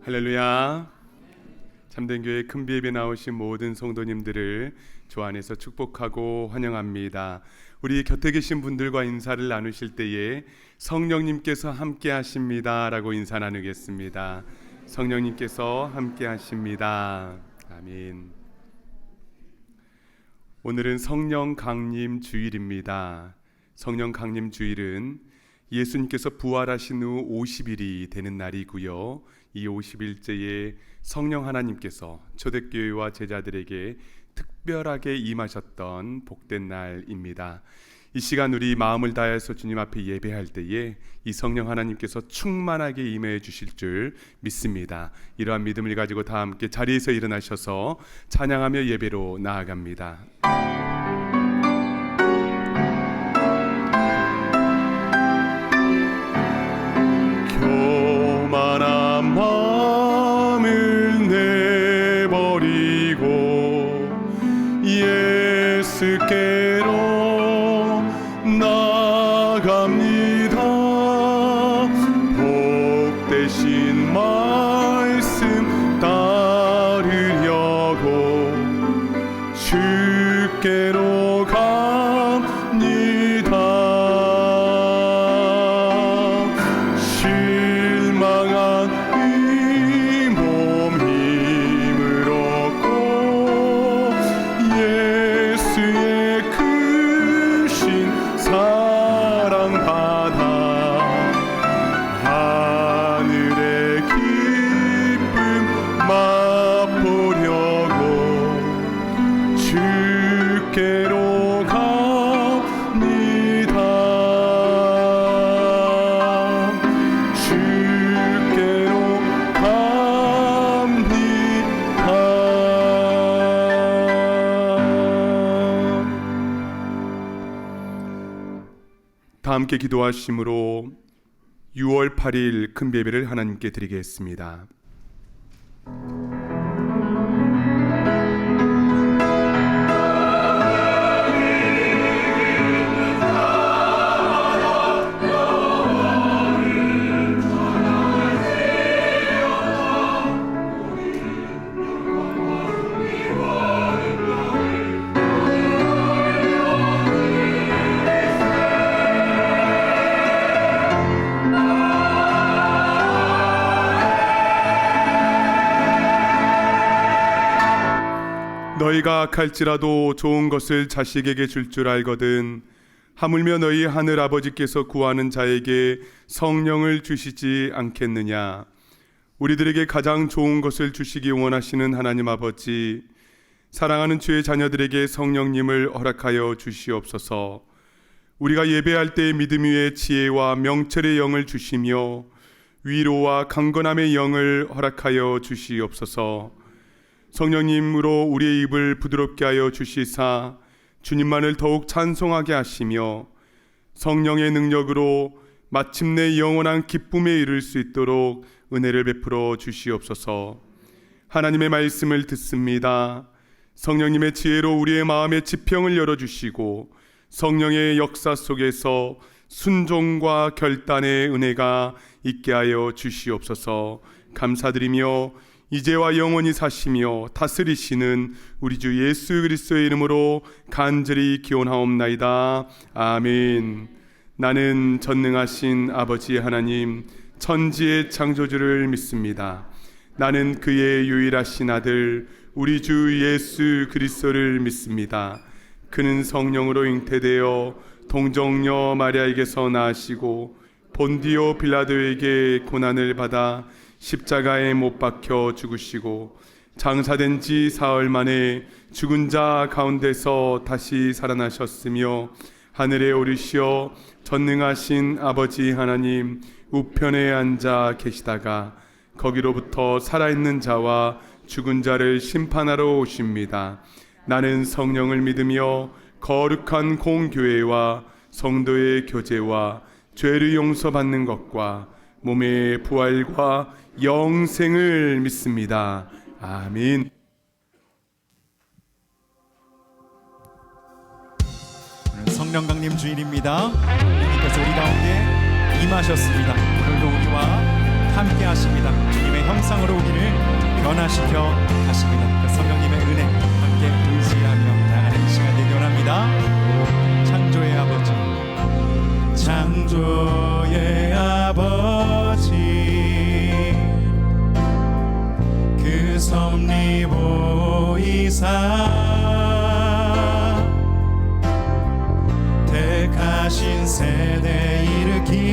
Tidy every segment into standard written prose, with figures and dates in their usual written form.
할렐루야. 참된교회 큰비읍에 나오신 모든 성도님들을 주 안에서 축복하고 환영합니다. 우리 곁에 계신 분들과 인사를 나누실 때에 성령님께서 함께 하십니다 라고 인사 나누겠습니다. 성령님께서 함께 하십니다. 아멘. 오늘은 성령 강림 주일입니다. 성령 강림 주일은 예수님께서 부활하신 후 50일이 되는 날이고요. 이 50일째에 성령 하나님께서 초대교회와 제자들에게 특별하게 임하셨던 복된 날입니다. 이 시간 우리 마음을 다해서 주님 앞에 예배할 때에 이 성령 하나님께서 충만하게 임해 주실 줄 믿습니다. 이러한 믿음을 가지고 다 함께 자리에서 일어나셔서 찬양하며 예배로 나아갑니다. 교만한 마음을 내버리고 예수께로 나갑니다. 복되신 말씀 따르려고 주께로 갑니다. 실망한 이 몸 힘을 얻고 예수의 크신 사랑 받아 하늘의 기쁨 맛보려고 주께로 갑니다. 주께로 갑니다. 다 함께 기도하심으로 6월 8일 큰배배를 하나님께 드리겠습니다. 너희가 악할지라도 좋은 것을 자식에게 줄 줄 알거든 하물며 너희 하늘 아버지께서 구하는 자에게 성령을 주시지 않겠느냐. 우리들에게 가장 좋은 것을 주시기 원하시는 하나님 아버지, 사랑하는 주의 자녀들에게 성령님을 허락하여 주시옵소서. 우리가 예배할 때의 믿음 위에 지혜와 명철의 영을 주시며 위로와 강건함의 영을 허락하여 주시옵소서. 성령님으로 우리의 입을 부드럽게 하여 주시사 주님만을 더욱 찬송하게 하시며 성령의 능력으로 마침내 영원한 기쁨에 이를 수 있도록 은혜를 베풀어 주시옵소서. 하나님의 말씀을 듣습니다. 성령님의 지혜로 우리의 마음의 지평을 열어주시고 성령의 역사 속에서 순종과 결단의 은혜가 있게 하여 주시옵소서. 감사드리며 이제와 영원히 사시며 다스리시는 우리 주 예수 그리스도의 이름으로 간절히 기원하옵나이다. 아멘. 나는 전능하신 아버지 하나님 천지의 창조주를 믿습니다. 나는 그의 유일하신 아들 우리 주 예수 그리스도를 믿습니다. 그는 성령으로 잉태되어 동정녀 마리아에게서 나시고 본디오 빌라도에게 고난을 받아 십자가에 못 박혀 죽으시고 장사된 지 사흘 만에 죽은 자 가운데서 다시 살아나셨으며 하늘에 오르시어 전능하신 아버지 하나님 우편에 앉아 계시다가 거기로부터 살아있는 자와 죽은 자를 심판하러 오십니다. 나는 성령을 믿으며 거룩한 공교회와 성도의 교제와 죄를 용서받는 것과 몸의 부활과 영생을 믿습니다. 아멘. 오늘 성령 강림 주일입니다. 주님께서 우리 가운데 임하셨습니다. 오늘도 우리와 함께 하십니다. 주님의 형상으로 우리를 변화시켜 가십니다. 그 성령님의 은혜 함께 의지하며 나아가는 이 시간 되기 원합니다. 창조의 아버지, 창조의 아버지, 그 섭리 보이사 택하신 세대 일으키어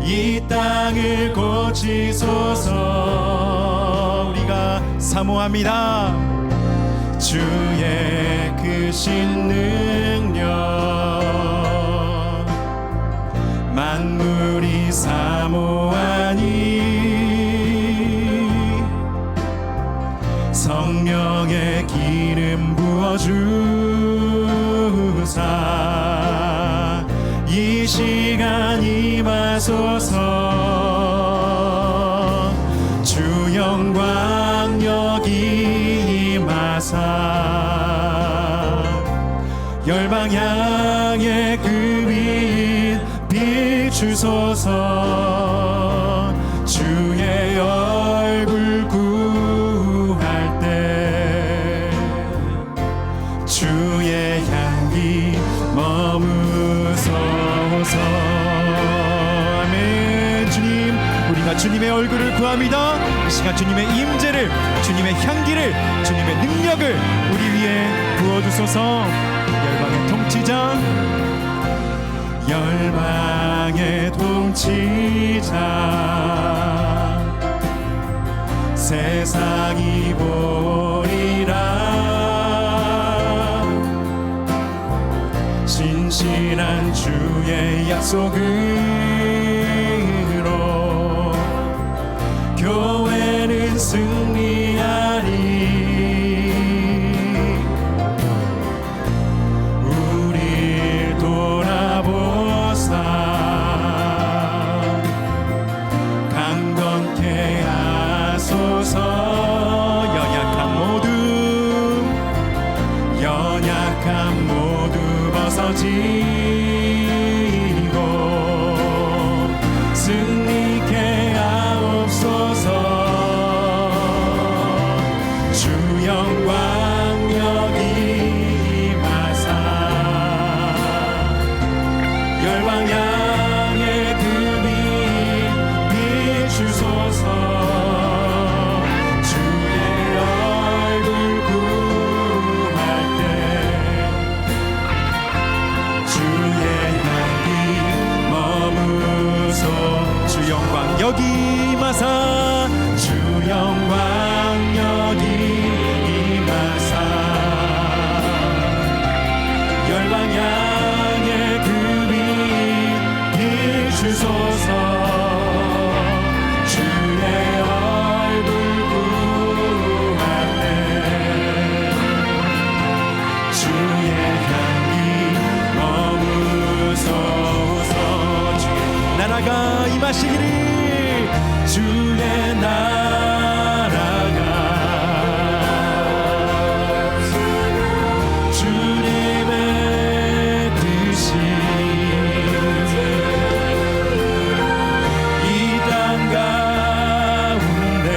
이 땅을 고치소서. 우리가 사모합니다. 주의 크신 능력 만물이 사모하니 성령의 기름 부어주사 이 시간 임하소서. 주 영광 여기 임하사 열방 향해 그 빛 비추소서. 주의 얼굴 구할 때 주의 향기 머무소서. 아멘. 주님, 우리가 주님의 얼굴을 구합니다. 이 시간 주님의 임재를, 주님의 향기를, 주님의 능력을 우리 위에 부어주소서. 열방의 통치자, 열방의 통치자, 세상이 보리라. 신실한 주의 약속으로 교회는 승리하리. 우릴 돌아보사 강건케 하소서. 연약함 모두 벗어지고 승리케 하옵소서. 주 영광 여기 임하사 열방 향해 그 빛 비추소서. 주의 얼굴 구할 때 주의 향기 머무소. 주 영광 여기 임하사 주 영광 여기 임하사 열방 향해 그 빛 비추소서. 주의 얼굴 구할 때 주의 향기 머무소서. 주의 나라가 임하시기를. 주의 나라가 주님의 뜻이 이 땅 가운데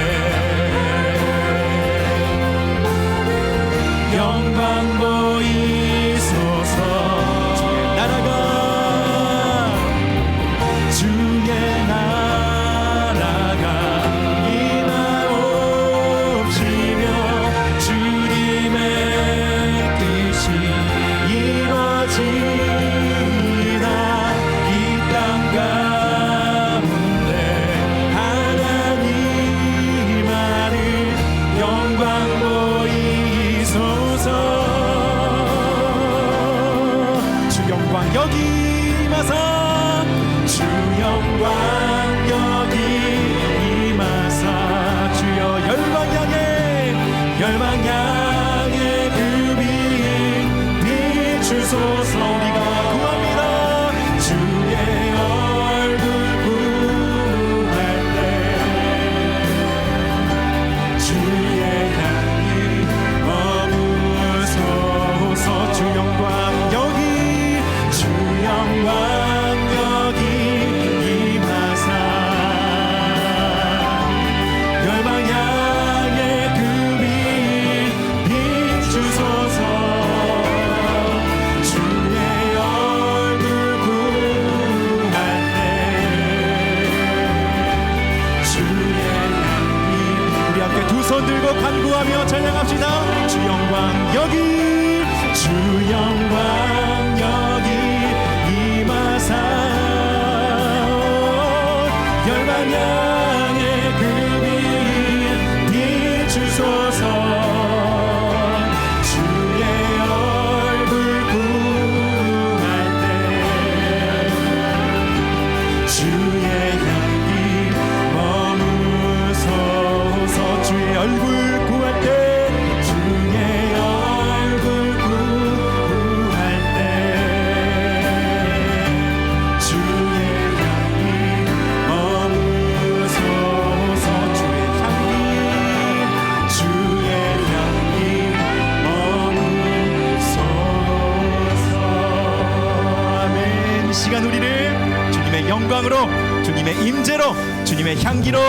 영광 보이소서. 주의 나라가 주의 나라가 임하옵시며 주님의 뜻이 이루어지나 이 땅 가운데 하나님 아는 영광 보이소서. 주 영광 여기 임하사 주 영광 여기 임하사 주여 열방 향해 그 빛 비추소서. 우리가 구합니다. 주의 얼굴 구할 때 주의 향기 머무소서. 주 영광 여기 주 영광 여기 시간 우리를 주님의 영광으로, 주님의 임재로, 주님의 향기로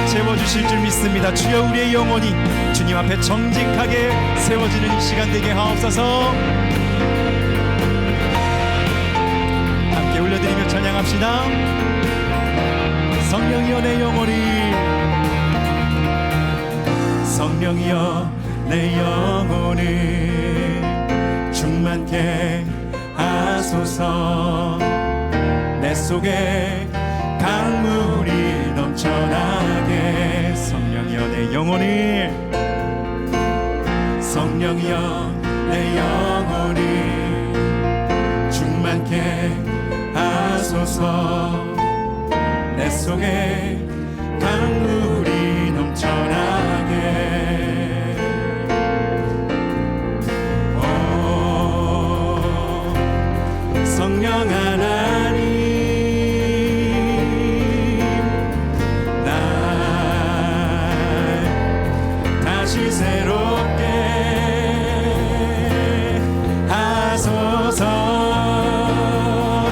채워주실 줄 믿습니다. 주여, 우리의 영혼이 주님 앞에 정직하게 세워지는 이 시간 되게 하옵소서. 함께 올려드리며 찬양합시다. 성령이여 내 영혼이, 성령이여 내 영혼을 충만케 하소서. 내 속에 강물이 넘쳐나게. 성령이여 내 영혼을, 성령이여 내 영혼을 충만케 하소서. 내 속에 강물이 넘쳐나게. 성령 하나님, 날 다시 새롭게 하소서.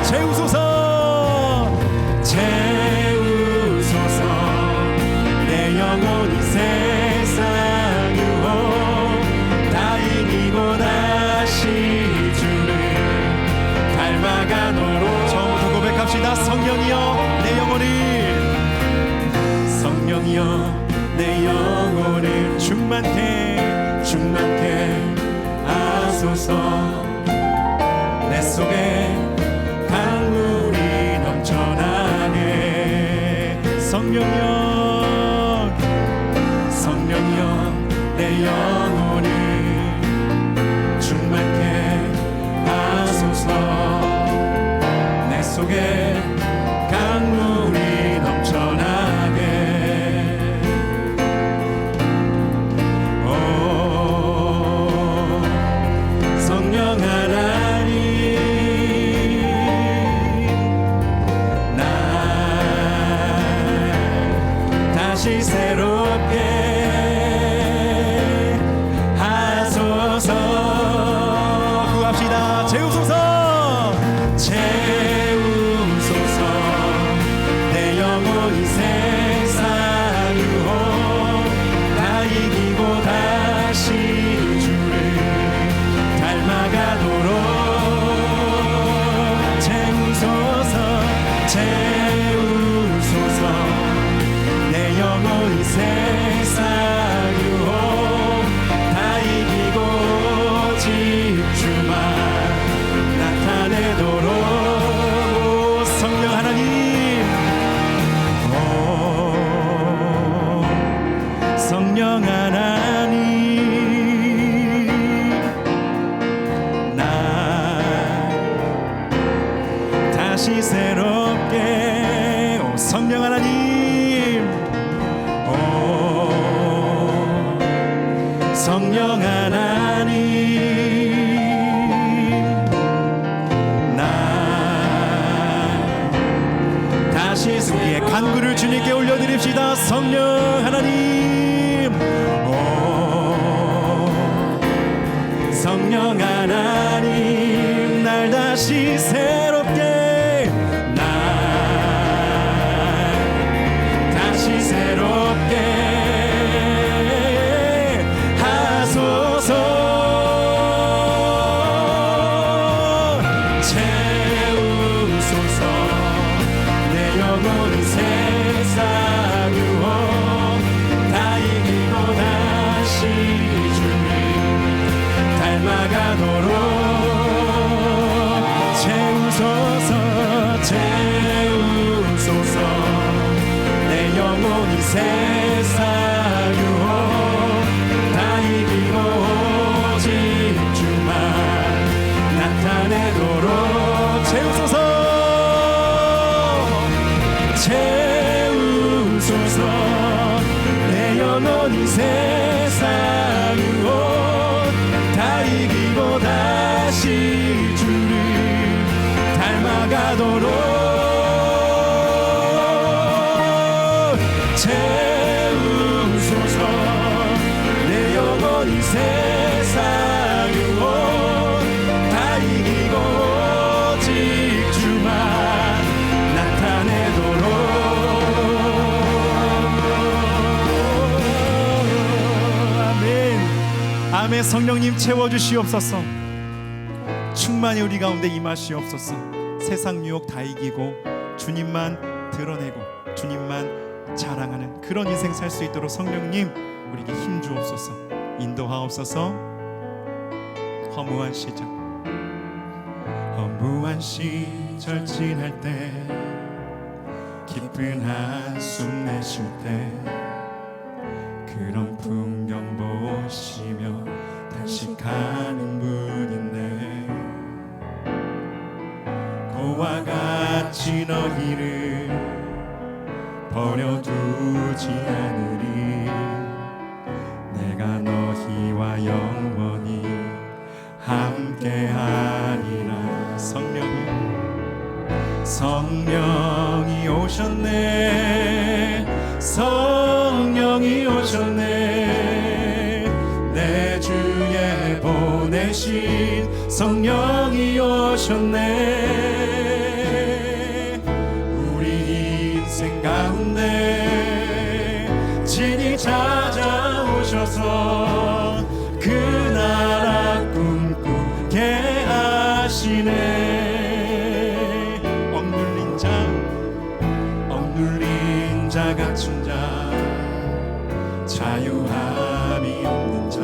채우소서, 채우소서. 내 영혼이 세상 유혹 다 이기고 다시 처음부터 고백합시다. 성령이여 내 영혼을, 성령이여 내 영혼을 충만케, 충만케 하소서. 내 속에 강물이 넘쳐나게. 성령이여, 성령이여 내 영혼을 충만케 하소서. 속에 강물이 넘쳐나게. 오 성령 하나님, 날 다시 새롭게 하소서. 구합시다. 채우소서, 성령 하나님, 날 다시 새롭게. 오 성령 하나님, 오 성령 하나님, 날 다시 우리의 간구를 주님께 올려드립시다. 성령 하나님, 성령 하나님, 날 다시 새롭게, 날 다시 새롭게 하소서. 채우소서. 내 영혼이 세상 유혹 다 이기고 다시 주님 닮아가도록 채우소서. 채우소서. 내 영혼이 세상 유혹 다 이기고 오직 주만 나타내도록 채우소서. 채우소서. 내 영혼이 세상 유혹 다 이기고 다시 주를 닮아가도록 채우소서. 내 영혼이 세상 유혹 다 이기고 오직 주만 성령님 채워주시옵소서. 충만히 우리 가운데 임하시옵소서. 세상 유혹 다 이기고 주님만 드러내고 주님만 자랑하는 그런 인생 살 수 있도록 성령님 우리에게 힘 주옵소서. 인도하옵소서. 허무한 시절 지날 때 기쁜 한숨 내쉴 때 그런 풍경 보시며 단식하는 분인데 그와 같이 너희를 버려두지 않으리. 내가 너희와 영원히 함께하리라. 성령이 오셨네. 성령이 오셨네. 내 주에 보내신 성령이 오셨네. 우리 인생 가운데 친히 찾아오셔서 그 나라 꿈꾸게 하시네. 억눌린 자 갇힌 자 자유함이 없는 자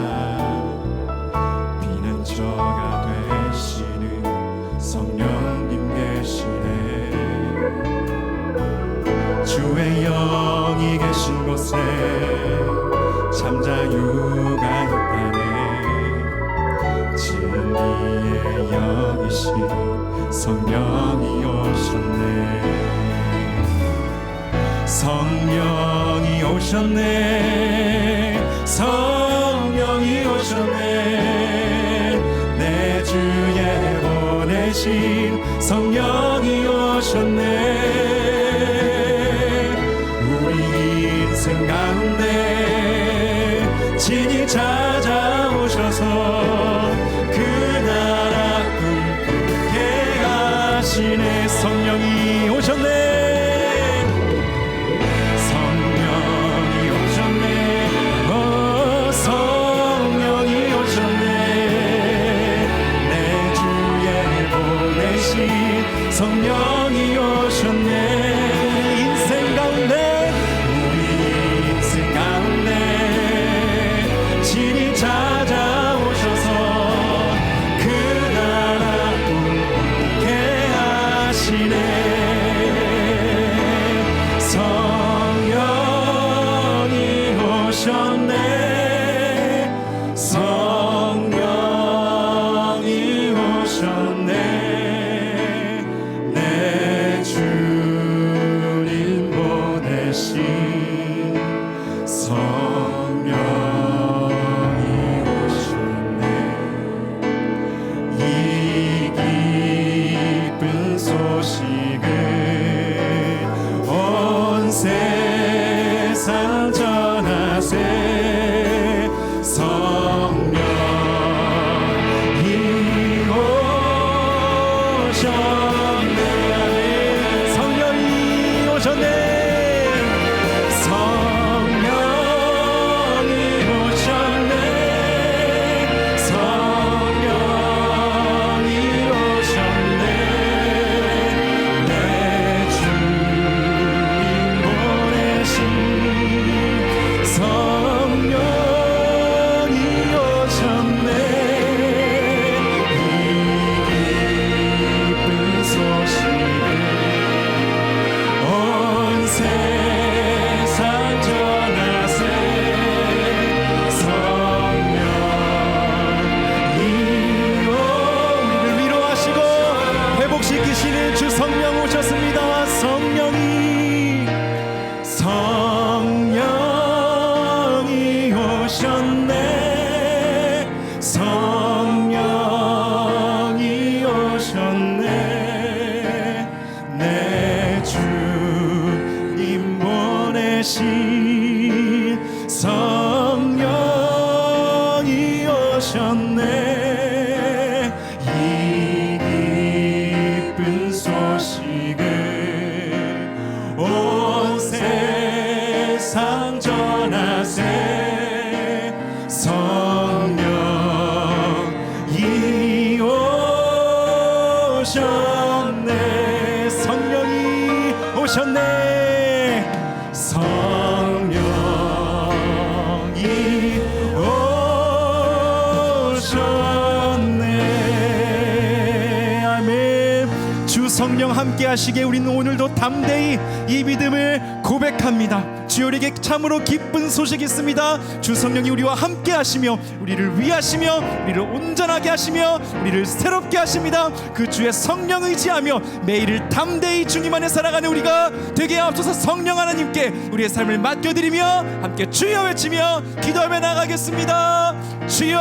피난처가 되시는 성령님 계시네. 주의 영이 계신 곳에 참 자유가 있다네. 진리의 영이신 성령이 오셨네. 성령이 오셨네. 성령이 오셨네. 내 주에 보내신 성령이 오셨네. 우리 인생 가운데 친히 찾아오셔서 그 나라 꿈꾸게 하시네. 성령이 오셨네. 성령이 오셨네. 인생 가운데 우리 인생 가운데 친히 찾아오셔서 그 나라 꿈꾸게 하시네. 성령이 오셨네. 성령이 오셨네. 성령이 오셨네. 이 기쁜 소식을 온 세상 전하세. 성령이 오셨네. 성령이 오셨네. 시키시는 주 성령 오셨습니다. 성령이 오셨네. 성령이 오셨네. 내 주님 보내신 성령이 오셨네. 소식을 온 세상 전하세. 성령이 오셨네. 성령이 오셨네. 성령이 오셨네. 아멘. 주 성령 함께 하시게 우리는 오늘도 담대히 이 믿음을 고백합니다. 주여, 우리에게 참으로 기쁜 소식이 있습니다. 주 성령이 우리와 함께 하시며 우리를 위하시며 우리를 온전하게 하시며 우리를 새롭게 하십니다. 그 주의 성령 의지하며 매일을 담대히 주님 안에 살아가는 우리가 되게 하옵소서. 성령 하나님께 우리의 삶을 맡겨드리며 함께 주여 외치며 기도하며 나가겠습니다. 주여.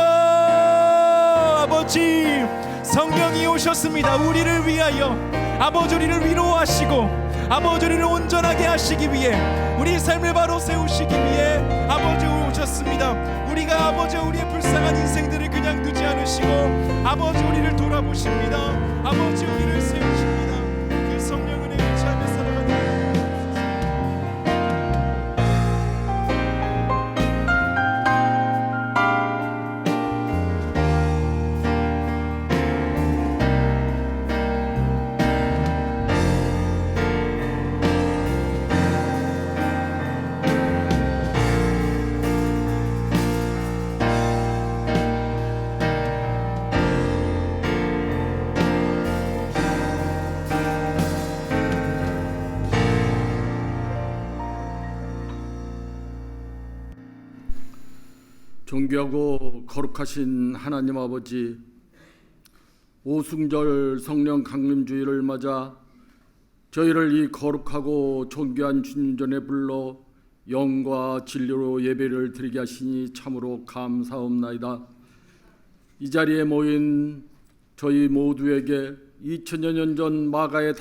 아버지, 성령이 오셨습니다. 우리를 위하여 아버지, 우리를 위로하시고 아버지, 우리를 온전하게 하시기 위해 우리 삶을 바로 세우시기 위해 아버지 오셨습니다. 우리가 아버지 우리의 불쌍한 인생들을 그냥 두지 않으시고 아버지 우리를 돌아보십니다. 아버지 우리를 세우십니다. 그 성령 은혜 의지하며 살아가는 존귀하고 거룩하신 하나님 아버지, 오순절 성령 강림주일을 맞아 저희를 이 거룩하고 존귀한 주님 전에 불러 영과 진리로 예배를 드리게 하시니 참으로 감사옵나이다. 이 자리에 모인 저희 모두에게 2000여 년 전 마가의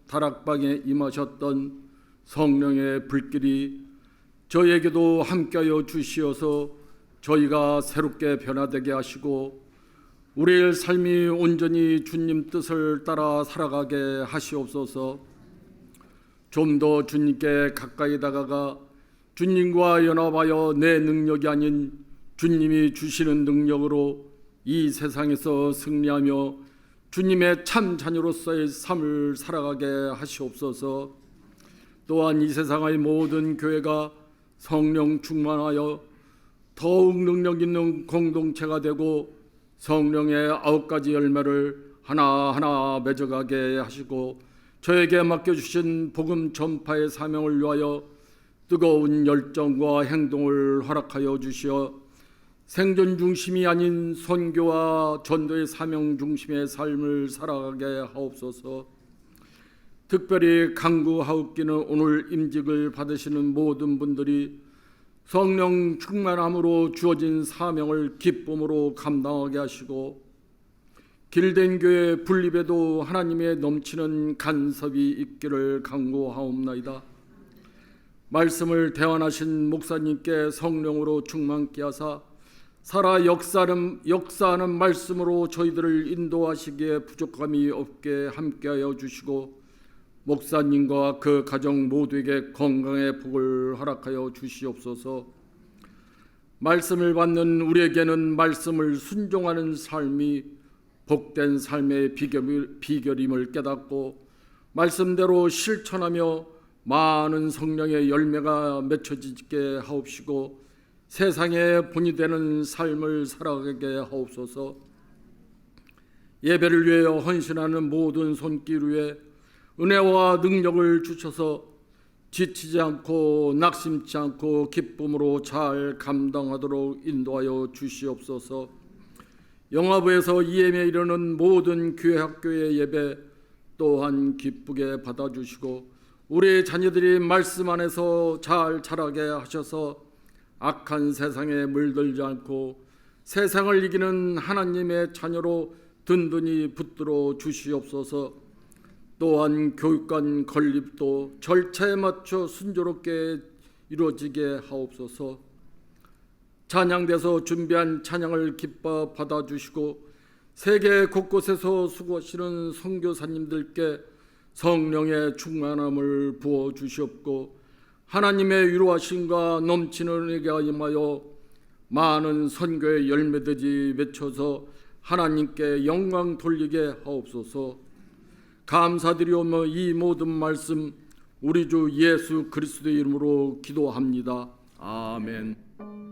다락방에 임하셨던 성령의 불길이 저희에게도 함께하여 주시어서 저희가 새롭게 변화되게 하시고 우리의 삶이 온전히 주님 뜻을 따라 살아가게 하시옵소서. 좀 더 주님께 가까이 다가가 주님과 연합하여 내 능력이 아닌 주님이 주시는 능력으로 이 세상에서 승리하며 주님의 참 자녀로서의 삶을 살아가게 하시옵소서. 또한 이 세상의 모든 교회가 성령 충만하여 더욱 능력 있는 공동체가 되고 성령의 9가지 열매를 하나하나 맺어가게 하시고 저에게 맡겨주신 복음 전파의 사명을 위하여 뜨거운 열정과 행동을 허락하여 주시어 생존 중심이 아닌 선교와 전도의 사명 중심의 삶을 살아가게 하옵소서. 특별히 강구하옵기는 오늘 임직을 받으시는 모든 분들이 성령 충만함으로 주어진 사명을 기쁨으로 감당하게 하시고 길된 교회 분립에도 하나님의 넘치는 간섭이 있기를 간구하옵나이다. 말씀을 대환하신 목사님께 성령으로 충만케 하사 살아 역사하는 말씀으로 저희들을 인도하시기에 부족함이 없게 함께하여 주시고 목사님과 그 가정 모두에게 건강의 복을 허락하여 주시옵소서. 말씀을 받는 우리에게는 말씀을 순종하는 삶이 복된 삶의 비결임을 깨닫고 말씀대로 실천하며 많은 성령의 열매가 맺혀지게 하옵시고 세상의 본이 되는 삶을 살아가게 하옵소서. 예배를 위하여 헌신하는 모든 손길 위에 은혜와 능력을 주셔서 지치지 않고 낙심치 않고 기쁨으로 잘 감당하도록 인도하여 주시옵소서. 영화부에서 EM에 이르는 모든 교회 학교의 예배 또한 기쁘게 받아주시고 우리의 자녀들이 말씀 안에서 잘 자라게 하셔서 악한 세상에 물들지 않고 세상을 이기는 하나님의 자녀로 든든히 붙들어 주시옵소서. 또한 교육관 건립도 절차에 맞춰 순조롭게 이루어지게 하옵소서. 찬양대에서 준비한 찬양을 기뻐 받아주시고 세계 곳곳에서 수고하시는 선교사님들께 성령의 충만함을 부어주시옵고 하나님의 위로하심과 넘치는 은혜가 임하여 많은 선교의 열매들이 맺혀서 하나님께 영광 돌리게 하옵소서. 감사드리오며 이 모든 말씀 우리 주 예수 그리스도의 이름으로 기도합니다. 아멘. 아멘.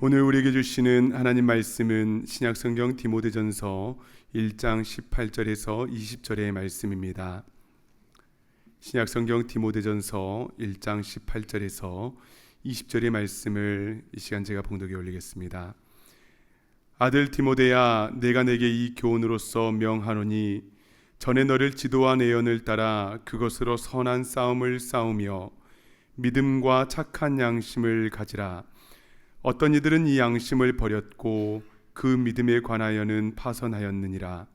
오늘 우리에게 주시는 하나님 말씀은 신약성경 디모데전서 1장 18절에서 20절의 말씀입니다. 신약성경 디모데전서 1장 18절에서 20절의 말씀을 이 시간 제가 봉독에 올리겠습니다. 아들 디모데야, 내가 내게 이 교훈으로서 명하노니 전에 너를 지도한 예언을 따라 그것으로 선한 싸움을 싸우며 믿음과 착한 양심을 가지라. 어떤 이들은 이 양심을 버렸고 그 믿음에 관하여는 파선하였느니라.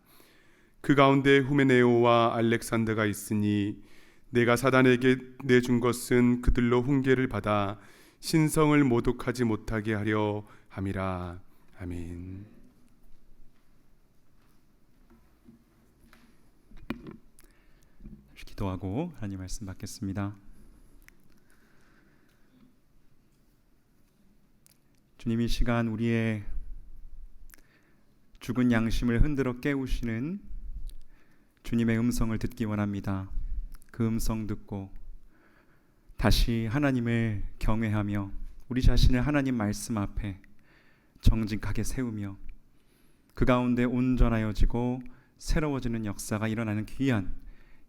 그 가운데 후메네오와 알렉산더가 있으니 내가 사단에게 내준 것은 그들로 훈계를 받아 신성을 모독하지 못하게 하려 함이라. 아멘. 기도하고 하나님 말씀 받겠습니다. 주님, 이 시간 우리의 죽은 양심을 흔들어 깨우시는 주님의 음성을 듣기 원합니다. 그 음성 듣고 다시 하나님을 경외하며 우리 자신을 하나님 말씀 앞에 정직하게 세우며 그 가운데 온전하여지고 새로워지는 역사가 일어나는 귀한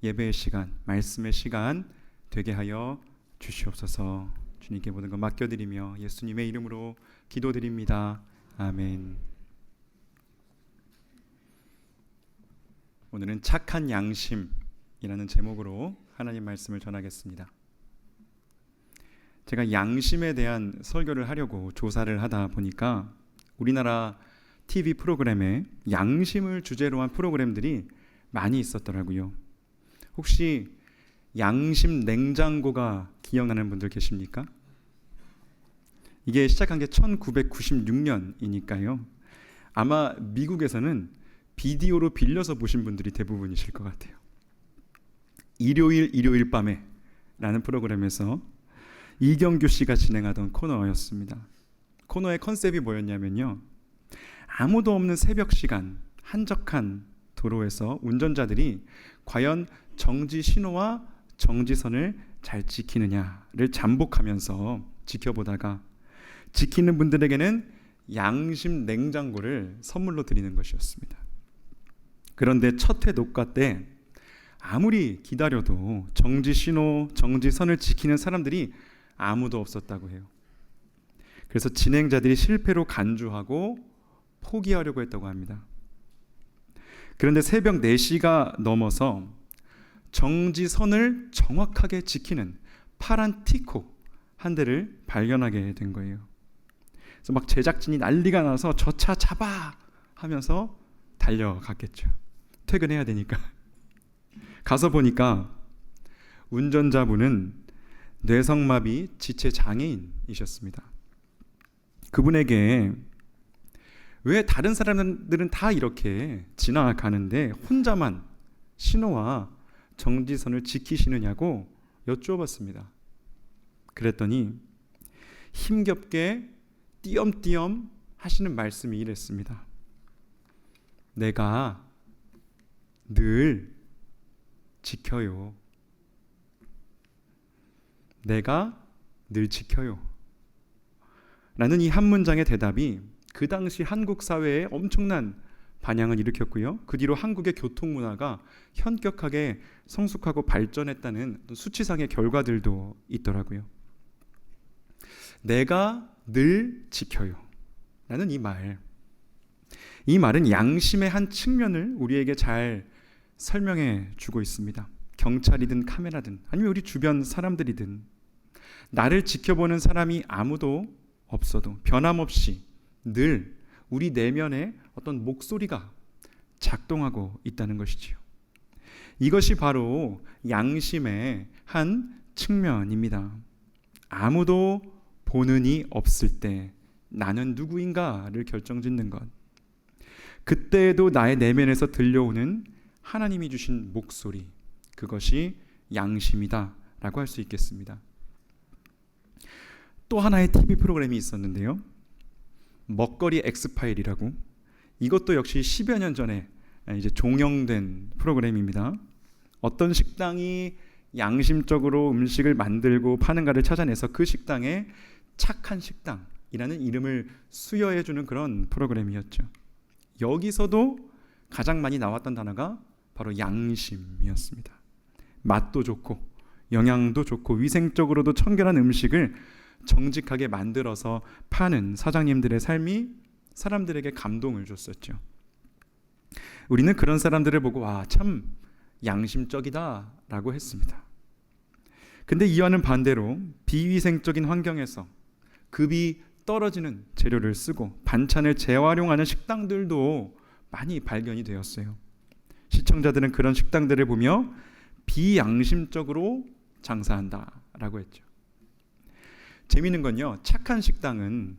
예배의 시간, 말씀의 시간 되게 하여 주시옵소서. 주님께 모든 것 맡겨드리며 예수님의 이름으로 기도드립니다. 아멘. 오늘은 착한 양심이라는 제목으로 하나님 말씀을 전하겠습니다. 제가 양심에 대한 설교를 하려고 조사를 하다 보니까 우리나라 TV 프로그램에 양심을 주제로 한 프로그램들이 많이 있었더라고요. 혹시 양심 냉장고가 기억나는 분들 계십니까? 이게 시작한 게 1996년이니까요. 아마 미국에서는 비디오로 빌려서 보신 분들이 대부분이실 것 같아요. 일요일 밤에 라는 프로그램에서 이경규 씨가 진행하던 코너였습니다. 코너의 컨셉이 뭐였냐면요, 아무도 없는 새벽 시간 한적한 도로에서 운전자들이 과연 정지 신호와 정지선을 잘 지키느냐를 잠복하면서 지켜보다가 지키는 분들에게는 양심 냉장고를 선물로 드리는 것이었습니다. 그런데 첫 회 녹화 때 아무리 기다려도 정지 신호, 정지선을 지키는 사람들이 아무도 없었다고 해요. 그래서 진행자들이 실패로 간주하고 포기하려고 했다고 합니다. 그런데 새벽 4시가 넘어서 정지선을 정확하게 지키는 파란 티코 한 대를 발견하게 된 거예요. 그래서 막 제작진이 난리가 나서 저 차 잡아 하면서 달려갔겠죠. 퇴근해야 되니까. 가서 보니까 운전자분은 뇌성마비 지체 장애인이셨습니다. 그분에게 왜 다른 사람들은 다 이렇게 지나가는데 혼자만 신호와 정지선을 지키시느냐고 여쭈어봤습니다. 그랬더니 힘겹게 띄엄띄엄 하시는 말씀이 이랬습니다. 내가 늘 지켜요. 내가 늘 지켜요. 라는 이 한 문장의 대답이 그 당시 한국 사회에 엄청난 반향을 일으켰고요. 그 뒤로 한국의 교통문화가 현격하게 성숙하고 발전했다는 수치상의 결과들도 있더라고요. 내가 늘 지켜요. 라는 이 말은 양심의 한 측면을 우리에게 잘 설명해 주고 있습니다. 경찰이든 카메라든 아니면 우리 주변 사람들이든 나를 지켜보는 사람이 아무도 없어도 변함없이 늘 우리 내면에 어떤 목소리가 작동하고 있다는 것이지요. 이것이 바로 양심의 한 측면입니다. 아무도 보는 이 없을 때 나는 누구인가를 결정짓는 것. 그때에도 나의 내면에서 들려오는 하나님이 주신 목소리, 그것이 양심이다 라고 할 수 있겠습니다. 또 하나의 TV 프로그램이 있었는데요, 먹거리 엑스파일이라고, 이것도 역시 10여 년 전에 이제 종영된 프로그램입니다. 어떤 식당이 양심적으로 음식을 만들고 파는가를 찾아내서 그 식당에 착한 식당, 이라는 이름을 수여해주는 그런 프로그램이었죠. 여기서도 가장 많이 나왔던 단어가 바로 양심이었습니다. 맛도 좋고 영양도 좋고 위생적으로도 청결한 음식을 정직하게 만들어서 파는 사장님들의 삶이 사람들에게 감동을 줬었죠. 우리는 그런 사람들을 보고 와, 참 양심적이다 라고 했습니다. 근데 이와는 반대로 비위생적인 환경에서 급이 떨어지는 재료를 쓰고 반찬을 재활용하는 식당들도 많이 발견이 되었어요. 시청자들은 그런 식당들을 보며 비양심적으로 장사한다라고 했죠. 재미있는 건요, 착한 식당은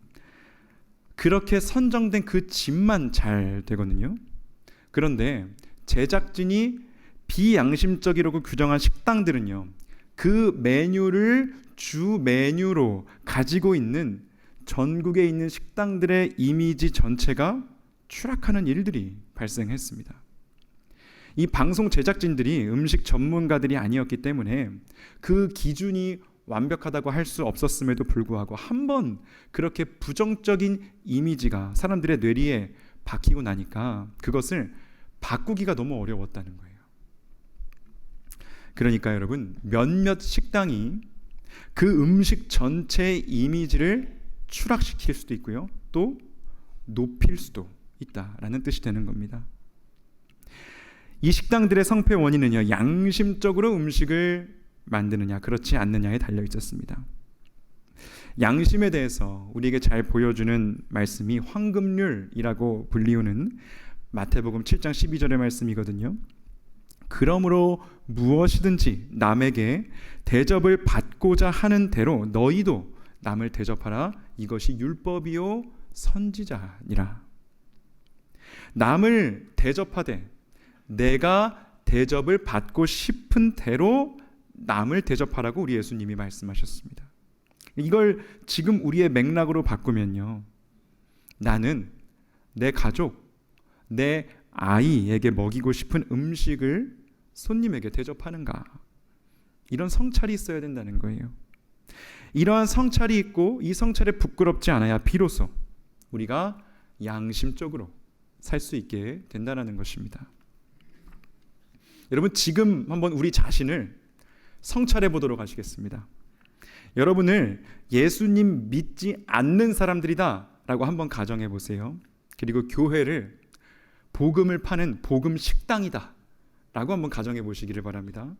그렇게 선정된 그 집만 잘 되거든요. 그런데 제작진이 비양심적이라고 규정한 식당들은요, 그 메뉴를 주 메뉴로 가지고 있는 전국에 있는 식당들의 이미지 전체가 추락하는 일들이 발생했습니다. 이 방송 제작진들이 음식 전문가들이 아니었기 때문에 그 기준이 완벽하다고 할 수 없었음에도 불구하고 한번 그렇게 부정적인 이미지가 사람들의 뇌리에 박히고 나니까 그것을 바꾸기가 너무 어려웠다는 거예요. 그러니까 여러분, 몇몇 식당이 그 음식 전체의 이미지를 추락시킬 수도 있고요, 또 높일 수도 있다라는 뜻이 되는 겁니다. 이 식당들의 성패 원인은요, 양심적으로 음식을 만드느냐 그렇지 않느냐에 달려 있었습니다. 양심에 대해서 우리에게 잘 보여주는 말씀이 황금률이라고 불리우는 마태복음 7장 12절의 말씀이거든요. 그러므로 무엇이든지 남에게 대접을 받고자 하는 대로 너희도 남을 대접하라. 이것이 율법이요 선지자니라. 남을 대접하되 내가 대접을 받고 싶은 대로 남을 대접하라고 우리 예수님이 말씀하셨습니다. 이걸 지금 우리의 맥락으로 바꾸면요, 나는 내 가족, 내 아이에게 먹이고 싶은 음식을 손님에게 대접하는가, 이런 성찰이 있어야 된다는 거예요. 이러한 성찰이 있고 이 성찰에 부끄럽지 않아야 비로소 우리가 양심적으로 살 수 있게 된다는 것입니다. 여러분, 지금 한번 우리 자신을 성찰해 보도록 하시겠습니다. 여러분을 예수님 믿지 않는 사람들이다 라고 한번 가정해 보세요. 그리고 교회를 복음을 파는 복음 식당이다 라고 한번 가정해 보시기를 바랍니다.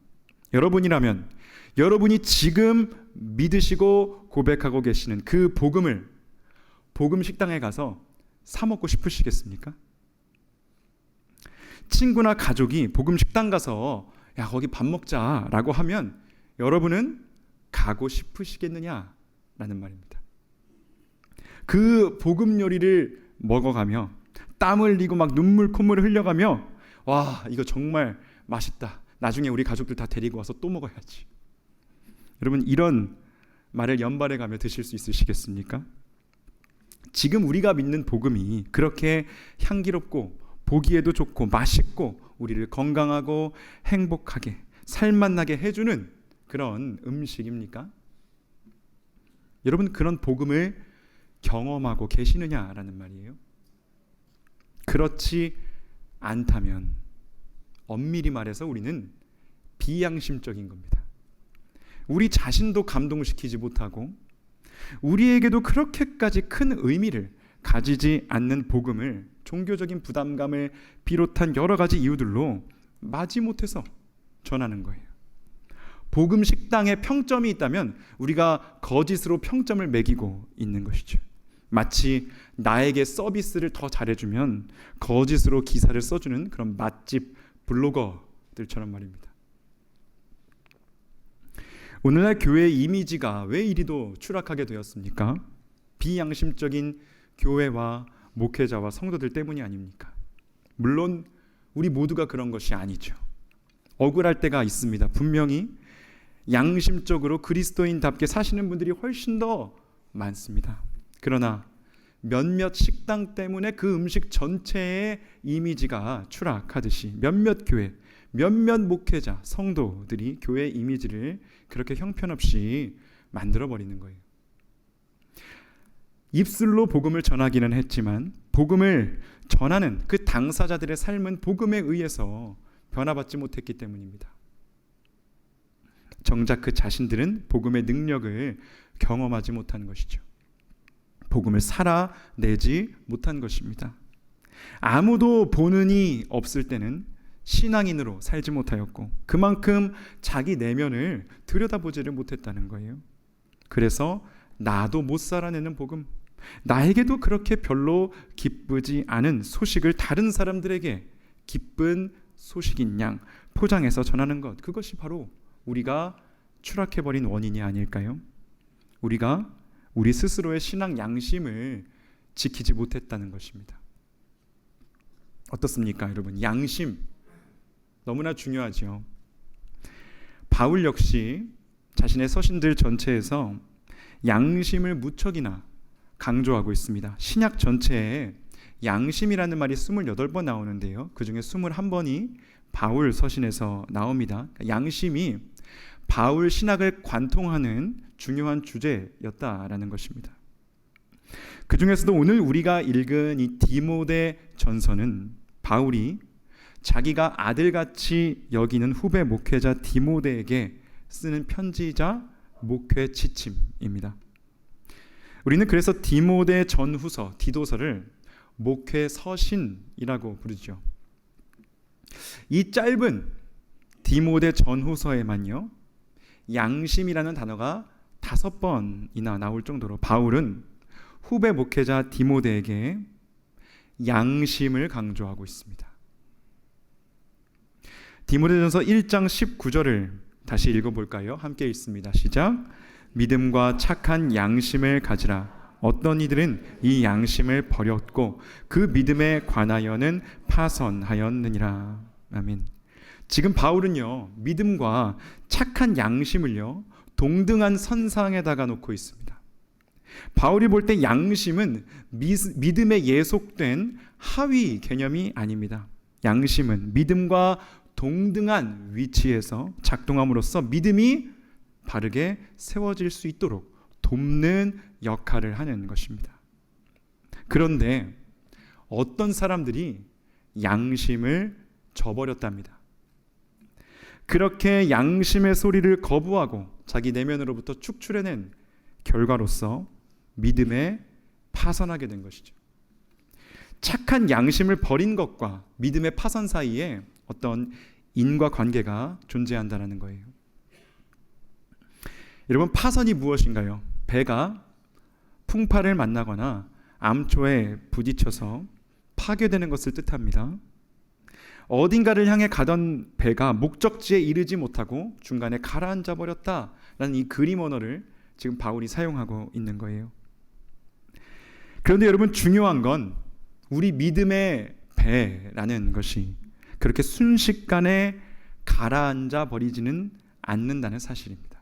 여러분이라면 여러분이 지금 믿으시고 고백하고 계시는 그 복음을 복음 식당에 가서 사 먹고 싶으시겠습니까? 친구나 가족이 복음 식당 가서 야, 거기 밥 먹자라고 하면 여러분은 가고 싶으시겠느냐라는 말입니다. 그 복음 요리를 먹어가며 땀 흘리고 막 눈물 콧물을 흘려가며 와, 이거 정말 맛있다. 나중에 우리 가족들 다 데리고 와서 또 먹어야지. 여러분, 이런 말을 연발해 가며 드실 수 있으시겠습니까? 지금 우리가 믿는 복음이 그렇게 향기롭고 보기에도 좋고 맛있고 우리를 건강하고 행복하게 살맛나게 해주는 그런 음식입니까? 여러분, 그런 복음을 경험하고 계시느냐라는 말이에요. 그렇지 않다면 엄밀히 말해서 우리는 비양심적인 겁니다. 우리 자신도 감동시키지 못하고 우리에게도 그렇게까지 큰 의미를 가지지 않는 복음을 종교적인 부담감을 비롯한 여러 가지 이유들로 마지못해서 전하는 거예요. 복음 식당에 평점이 있다면 우리가 거짓으로 평점을 매기고 있는 것이죠. 마치 나에게 서비스를 더 잘해주면 거짓으로 기사를 써주는 그런 맛집 블로거들처럼 말입니다. 오늘날 교회의 이미지가 왜 이리도 추락하게 되었습니까? 비양심적인 교회와 목회자와 성도들 때문이 아닙니까? 물론 우리 모두가 그런 것이 아니죠. 억울할 때가 있습니다. 분명히 양심적으로 그리스도인답게 사시는 분들이 훨씬 더 많습니다. 그러나 몇몇 식당 때문에 그 음식 전체의 이미지가 추락하듯이 몇몇 교회, 몇몇 목회자, 성도들이 교회의 이미지를 그렇게 형편없이 만들어버리는 거예요. 입술로 복음을 전하기는 했지만 복음을 전하는 그 당사자들의 삶은 복음에 의해서 변화받지 못했기 때문입니다. 정작 그 자신들은 복음의 능력을 경험하지 못한 것이죠. 복음을 살아내지 못한 것입니다. 아무도 보는 이 없을 때는 신앙인으로 살지 못하였고 그만큼 자기 내면을 들여다보지를 못했다는 거예요. 그래서 나도 못 살아내는 복음, 나에게도 그렇게 별로 기쁘지 않은 소식을 다른 사람들에게 기쁜 소식인 양 포장해서 전하는 것, 그것이 바로 우리가 추락해버린 원인이 아닐까요? 우리가 우리 스스로의 신앙 양심을 지키지 못했다는 것입니다. 어떻습니까, 여러분? 양심 너무나 중요하죠. 바울 역시 자신의 서신들 전체에서 양심을 무척이나 강조하고 있습니다. 신약 전체에 양심이라는 말이 28번 나오는데요. 그 중에 21번이 바울 서신에서 나옵니다. 양심이 바울 신학을 관통하는 중요한 주제였다라는 것입니다. 그 중에서도 오늘 우리가 읽은 이 디모데 전서는 바울이 자기가 아들같이 여기는 후배 목회자 디모데에게 쓰는 편지이자 목회 지침입니다. 우리는 그래서 디모데 전후서, 디도서를 목회 서신이라고 부르죠. 이 짧은 디모데 전후서에만요, 양심이라는 단어가 5번이나 나올 정도로 바울은 후배 목회자 디모데에게 양심을 강조하고 있습니다. 디모데전서 1장 19절을 다시 읽어볼까요? 함께 읽습니다. 시작. 믿음과 착한 양심을 가지라. 어떤 이들은 이 양심을 버렸고 그 믿음에 관하여는 파선하였느니라. 아멘. 지금 바울은요, 믿음과 착한 양심을요, 동등한 선상에다가 놓고 있습니다. 바울이 볼 때 양심은 믿음에 예속된 하위 개념이 아닙니다. 양심은 믿음과 동등한 위치에서 작동함으로써 믿음이 바르게 세워질 수 있도록 돕는 역할을 하는 것입니다. 그런데 어떤 사람들이 양심을 저버렸답니다. 그렇게 양심의 소리를 거부하고 자기 내면으로부터 축출해낸 결과로서 믿음에 파선하게 된 것이죠. 착한 양심을 버린 것과 믿음의 파선 사이에 어떤 인과관계가 존재한다는 거예요. 여러분, 파선이 무엇인가요? 배가 풍파를 만나거나 암초에 부딪혀서 파괴되는 것을 뜻합니다. 어딘가를 향해 가던 배가 목적지에 이르지 못하고 중간에 가라앉아 버렸다라는 이 그림 언어를 지금 바울이 사용하고 있는 거예요. 그런데 여러분, 중요한 건 우리 믿음의 배라는 것이 그렇게 순식간에 가라앉아 버리지는 않는다는 사실입니다.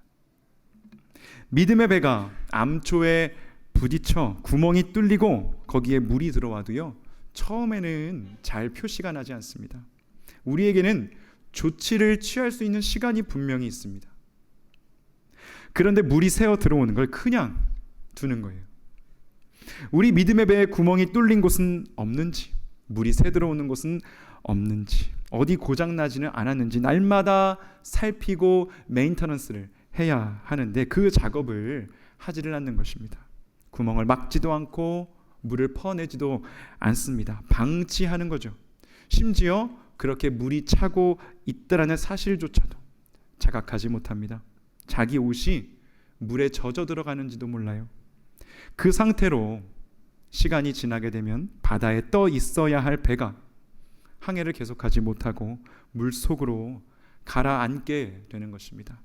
믿음의 배가 암초에 부딪혀 구멍이 뚫리고 거기에 물이 들어와도요, 처음에는 잘 표시가 나지 않습니다. 우리에게는 조치를 취할 수 있는 시간이 분명히 있습니다. 그런데 물이 새어 들어오는 걸 그냥 두는 거예요. 우리 믿음의 배에 구멍이 뚫린 곳은 없는지, 물이 새 들어오는 곳은 없는지, 어디 고장나지는 않았는지 날마다 살피고 메인터넌스를 해야 하는데 그 작업을 하지를 않는 것입니다. 구멍을 막지도 않고 물을 퍼내지도 않습니다. 방치하는 거죠. 심지어 그렇게 물이 차고 있다라는 사실조차도 자각하지 못합니다. 자기 옷이 물에 젖어 들어가는지도 몰라요. 그 상태로 시간이 지나게 되면 바다에 떠 있어야 할 배가 항해를 계속하지 못하고 물속으로 가라앉게 되는 것입니다.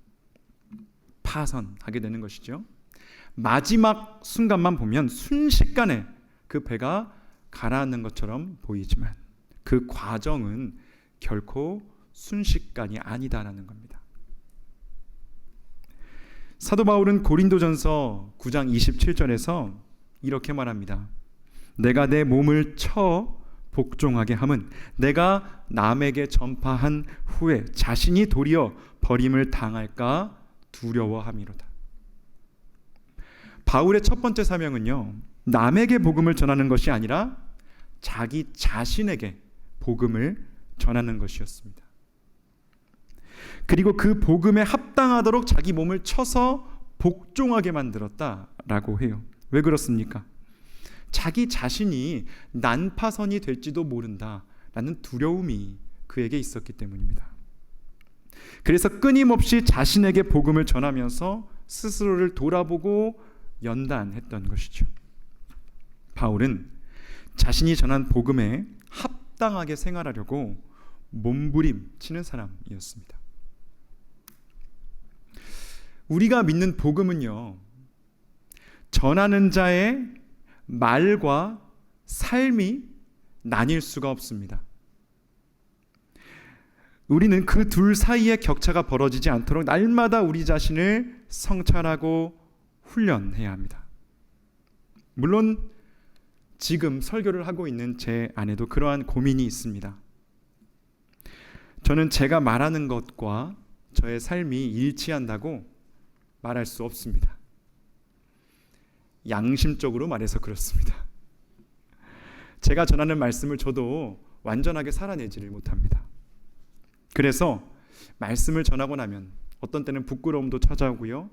파선하게 되는 것이죠. 마지막 순간만 보면 순식간에 그 배가 가라앉는 것처럼 보이지만 그 과정은 결코 순식간이 아니다라는 겁니다. 사도 바울은 고린도전서 9장 27절에서 이렇게 말합니다. 내가 내 몸을 쳐 복종하게 함은 내가 남에게 전파한 후에 자신이 도리어 버림을 당할까 두려워함이로다. 바울의 첫 번째 사명은요, 남에게 복음을 전하는 것이 아니라 자기 자신에게 복음을 전하는 것이었습니다. 그리고 그 복음에 합당하도록 자기 몸을 쳐서 복종하게 만들었다라고 해요. 왜 그렇습니까? 자기 자신이 난파선이 될지도 모른다라는 두려움이 그에게 있었기 때문입니다. 그래서 끊임없이 자신에게 복음을 전하면서 스스로를 돌아보고 연단했던 것이죠. 바울은 자신이 전한 복음에 합당하게 생활하려고 몸부림치는 사람이었습니다. 우리가 믿는 복음은요, 전하는 자의 말과 삶이 나뉠 수가 없습니다. 우리는 그 둘 사이의 격차가 벌어지지 않도록 날마다 우리 자신을 성찰하고 훈련해야 합니다. 물론 지금 설교를 하고 있는 제 안에도 그러한 고민이 있습니다. 저는 제가 말하는 것과 저의 삶이 일치한다고 말할 수 없습니다. 양심적으로 말해서 그렇습니다. 제가 전하는 말씀을 저도 완전하게 살아내지를 못합니다. 그래서 말씀을 전하고 나면 어떤 때는 부끄러움도 찾아오고요,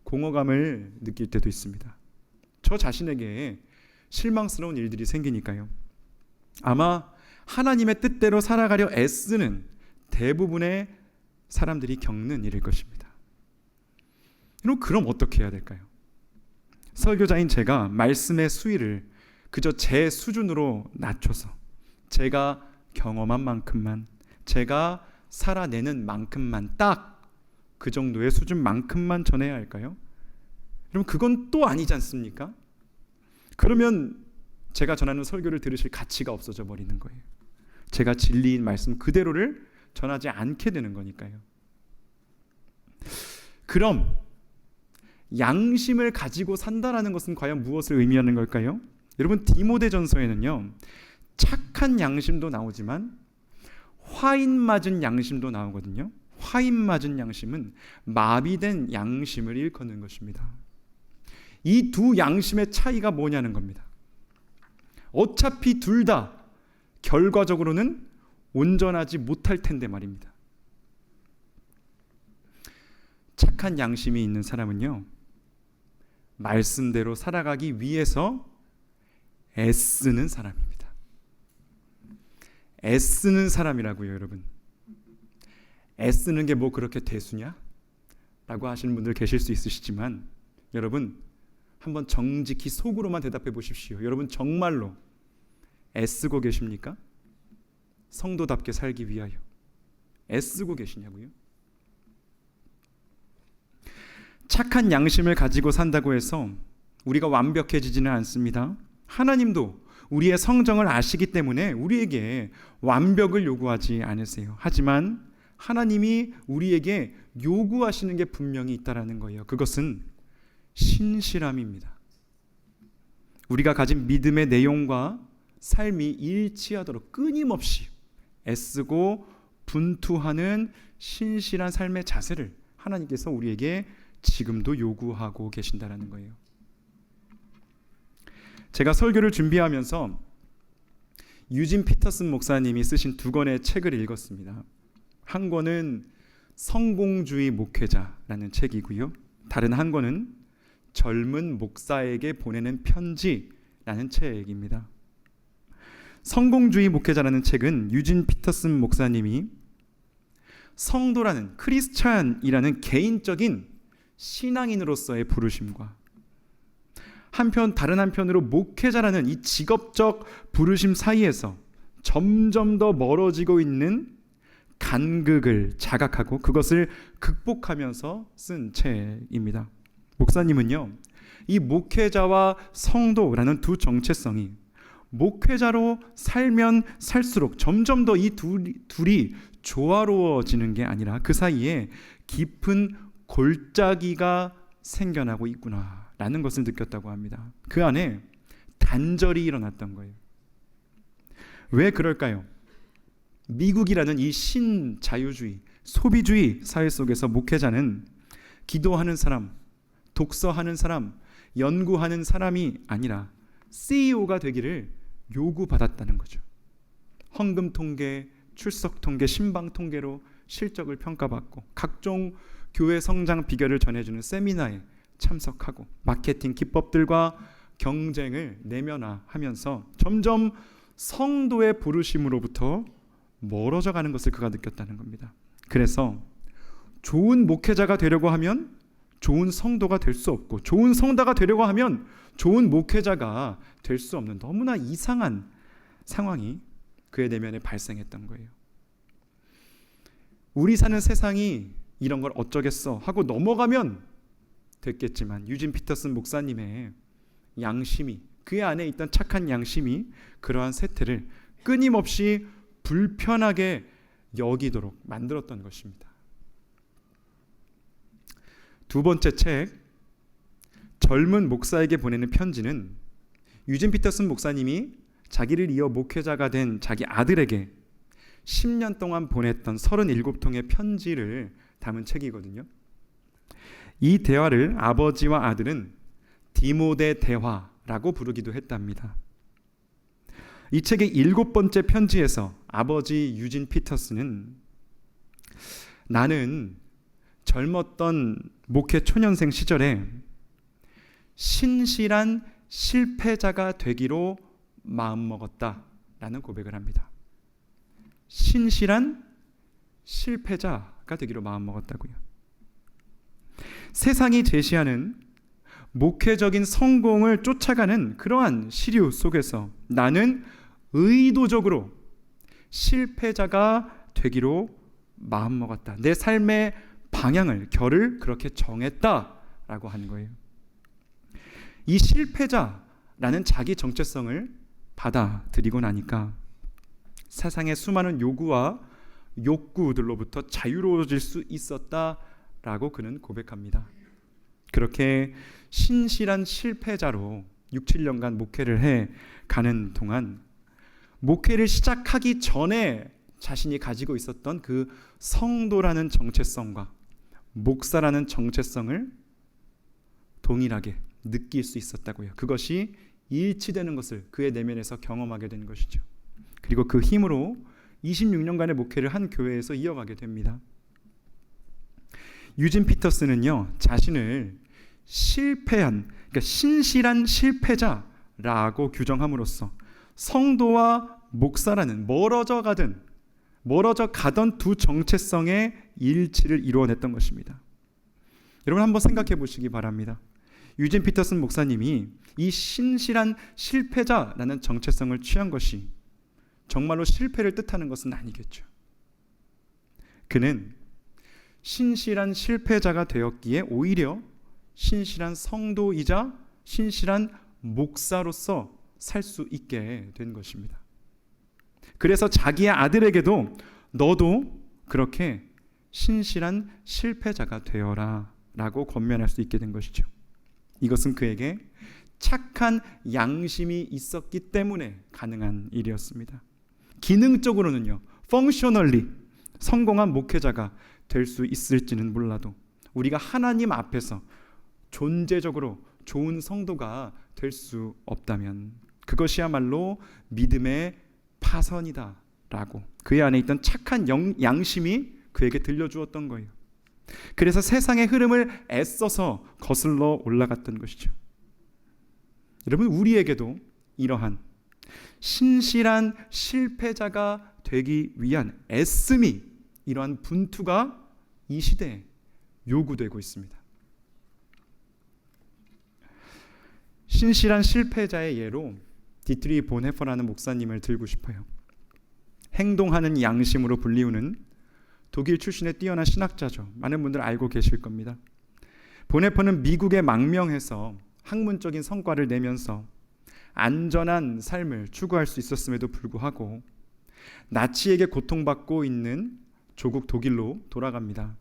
공허감을 느낄 때도 있습니다. 저 자신에게 실망스러운 일들이 생기니까요. 아마 하나님의 뜻대로 살아가려 애쓰는 대부분의 사람들이 겪는 일일 것입니다. 그럼 어떻게 해야 될까요? 설교자인 제가 말씀의 수위를 그저 제 수준으로 낮춰서 제가 경험한 만큼만, 제가 살아내는 만큼만, 딱 그 정도의 수준만큼만 전해야 할까요? 그럼 그건 또 아니지 않습니까? 그러면 제가 전하는 설교를 들으실 가치가 없어져 버리는 거예요. 제가 진리인 말씀 그대로를 전하지 않게 되는 거니까요. 그럼 양심을 가지고 산다라는 것은 과연 무엇을 의미하는 걸까요? 여러분, 디모데전서에는요, 착한 양심도 나오지만 화인 맞은 양심도 나오거든요. 화인 맞은 양심은 마비된 양심을 일컫는 것입니다. 이 두 양심의 차이가 뭐냐는 겁니다. 어차피 둘 다 결과적으로는 온전하지 못할 텐데 말입니다. 착한 양심이 있는 사람은요, 말씀대로 살아가기 위해서 애쓰는 사람입니다. 애쓰는 사람이라고요, 여러분. 애쓰는 게 뭐 그렇게 대수냐? 라고 하시는 분들 계실 수 있으시지만, 여러분 한번 정직히 속으로만 대답해 보십시오. 여러분 정말로 애쓰고 계십니까? 성도답게 살기 위하여 애쓰고 계시냐고요? 착한 양심을 가지고 산다고 해서 우리가 완벽해지지는 않습니다. 하나님도 우리의 성정을 아시기 때문에 우리에게 완벽을 요구하지 않으세요. 하지만 하나님이 우리에게 요구하시는 게 분명히 있다라는 거예요. 그것은 신실함입니다. 우리가 가진 믿음의 내용과 삶이 일치하도록 끊임없이 애쓰고 분투하는 신실한 삶의 자세를 하나님께서 우리에게 지금도 요구하고 계신다라는 거예요. 제가 설교를 준비하면서 유진 피터슨 목사님이 쓰신 두 권의 책을 읽었습니다. 한 권은 성공주의 목회자라는 책이고요. 다른 한 권은 젊은 목사에게 보내는 편지라는 책입니다. 성공주의 목회자라는 책은 유진 피터슨 목사님이 성도라는 크리스찬이라는 개인적인 신앙인으로서의 부르심과 다른 한편으로 목회자라는 이 직업적 부르심 사이에서 점점 더 멀어지고 있는 간극을 자각하고 그것을 극복하면서 쓴 책입니다. 목사님은요, 이 목회자와 성도라는 두 정체성이 목회자로 살면 살수록 점점 더 이 둘이 조화로워지는 게 아니라 그 사이에 깊은 골짜기가 생겨나고 있구나라는 것을 느꼈다고 합니다. 그 안에 단절이 일어났던 거예요. 왜 그럴까요? 미국이라는 이 신자유주의, 소비주의 사회 속에서 목회자는 기도하는 사람, 독서하는 사람, 연구하는 사람이 아니라 CEO가 되기를 요구받았다는 거죠. 헌금 통계, 출석 통계, 신방 통계로 실적을 평가받고 각종 교회 성장 비결을 전해주는 세미나에 참석하고 마케팅 기법들과 경쟁을 내면화하면서 점점 성도의 부르심으로부터 멀어져 가는 것을 그가 느꼈다는 겁니다. 그래서 좋은 목회자가 되려고 하면 좋은 성도가 될 수 없고, 좋은 성도가 되려고 하면 좋은 목회자가 될 수 없는 너무나 이상한 상황이 그의 내면에 발생했던 거예요. 우리 사는 세상이 이런 걸 어쩌겠어 하고 넘어가면 됐겠지만, 유진 피터슨 목사님의 양심이, 그의 안에 있던 착한 양심이 그러한 세태를 끊임없이 불편하게 여기도록 만들었던 것입니다. 두 번째 책, 젊은 목사에게 보내는 편지는 유진 피터슨 목사님이 자기를 이어 목회자가 된 자기 아들에게 10년 동안 보냈던 37통의 편지를 담은 책이거든요. 이 대화를 아버지와 아들은 디모데 대화라고 부르기도 했답니다. 이 책의 7번째 편지에서 아버지 유진 피터슨은 나는 젊었던 목회 초년생 시절에 신실한 실패자가 되기로 마음먹었다라는 고백을 합니다. 신실한 실패자가 되기로 마음먹었다고요. 세상이 제시하는 목회적인 성공을 쫓아가는 그러한 시류 속에서 나는 의도적으로 실패자가 되기로 마음먹었다. 내 삶의 방향을, 결을 그렇게 정했다라고 하는 거예요. 이 실패자라는 자기 정체성을 받아들이고 나니까 세상의 수많은 요구와 욕구들로부터 자유로워질 수 있었다라고 그는 고백합니다. 그렇게 신실한 실패자로 6, 7년간 목회를 해 가는 동안 목회를 시작하기 전에 자신이 가지고 있었던 그 성도라는 정체성과 목사라는 정체성을 동일하게 느낄 수 있었다고요. 그것이 일치되는 것을 그의 내면에서 경험하게 된 것이죠. 그리고 그 힘으로 26년간의 목회를 한 교회에서 이어가게 됩니다. 유진 피터슨은요, 자신을 실패한, 그러니까 신실한 실패자라고 규정함으로써 성도와 목사라는 멀어져 가던 두 정체성의 일치를 이루어냈던 것입니다. 여러분 한번 생각해 보시기 바랍니다. 유진 피터슨 목사님이 이 신실한 실패자라는 정체성을 취한 것이 정말로 실패를 뜻하는 것은 아니겠죠. 그는 신실한 실패자가 되었기에 오히려 신실한 성도이자 신실한 목사로서 살 수 있게 된 것입니다. 그래서 자기의 아들에게도 너도 그렇게 신실한 실패자가 되어라 라고 권면할 수 있게 된 것이죠. 이것은 그에게 착한 양심이 있었기 때문에 가능한 일이었습니다. 기능적으로는요, 펑셔널리 성공한 목회자가 될 수 있을지는 몰라도 우리가 하나님 앞에서 존재적으로 좋은 성도가 될 수 없다면 그것이야말로 믿음의 파선이다 라고 그의 안에 있던 착한 양심이 그에게 들려주었던 거예요. 그래서 세상의 흐름을 애써서 거슬러 올라갔던 것이죠. 여러분, 우리에게도 이러한 신실한 실패자가 되기 위한 애씀이, 이러한 분투가 이 시대에 요구되고 있습니다. 신실한 실패자의 예로 디트리 본헤퍼라는 목사님을 들고 싶어요. 행동하는 양심으로 불리우는 독일 출신의 뛰어난 신학자죠. 많은 분들 알고 계실 겁니다. 본헤퍼는 미국의 망명해서 학문적인 성과를 내면서 안전한 삶을 추구할 수 있었음에도 불구하고 나치에게 고통받고 있는 조국 독일로 돌아갑니다.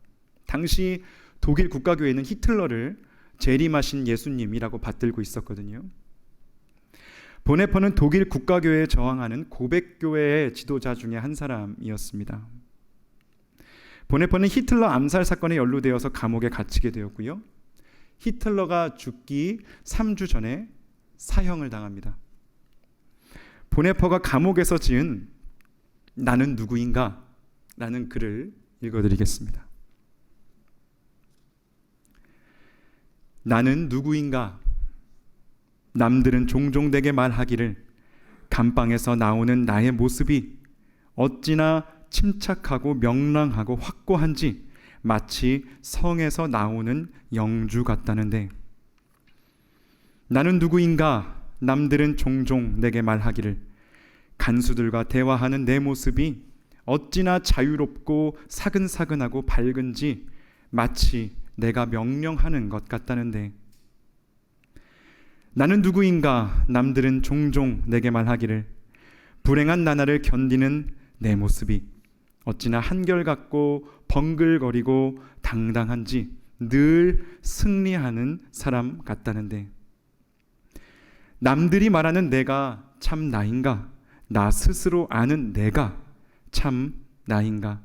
당시 독일 국가교회는 히틀러를 재림하신 예수님이라고 받들고 있었거든요. 본헤퍼는 독일 국가교회에 저항하는 고백교회의 지도자 중에 한 사람이었습니다. 본헤퍼는 히틀러 암살 사건에 연루되어서 감옥에 갇히게 되었고요. 히틀러가 죽기 3주 전에 사형을 당합니다. 보네퍼가 감옥에서 지은 나는 누구인가? 라는 글을 읽어드리겠습니다. 나는 누구인가? 남들은 종종 내게 말하기를 감방에서 나오는 나의 모습이 어찌나 침착하고 명랑하고 확고한지 마치 성에서 나오는 영주 같다는데, 나는 누구인가? 남들은 종종 내게 말하기를 간수들과 대화하는 내 모습이 어찌나 자유롭고 사근사근하고 밝은지 마치 내가 명령하는 것 같다는데, 나는 누구인가? 남들은 종종 내게 말하기를 불행한 나날을 견디는 내 모습이 어찌나 한결같고 번글거리고 당당한지 늘 승리하는 사람 같다는데, 남들이 말하는 내가 참 나인가? 나 스스로 아는 내가 참 나인가?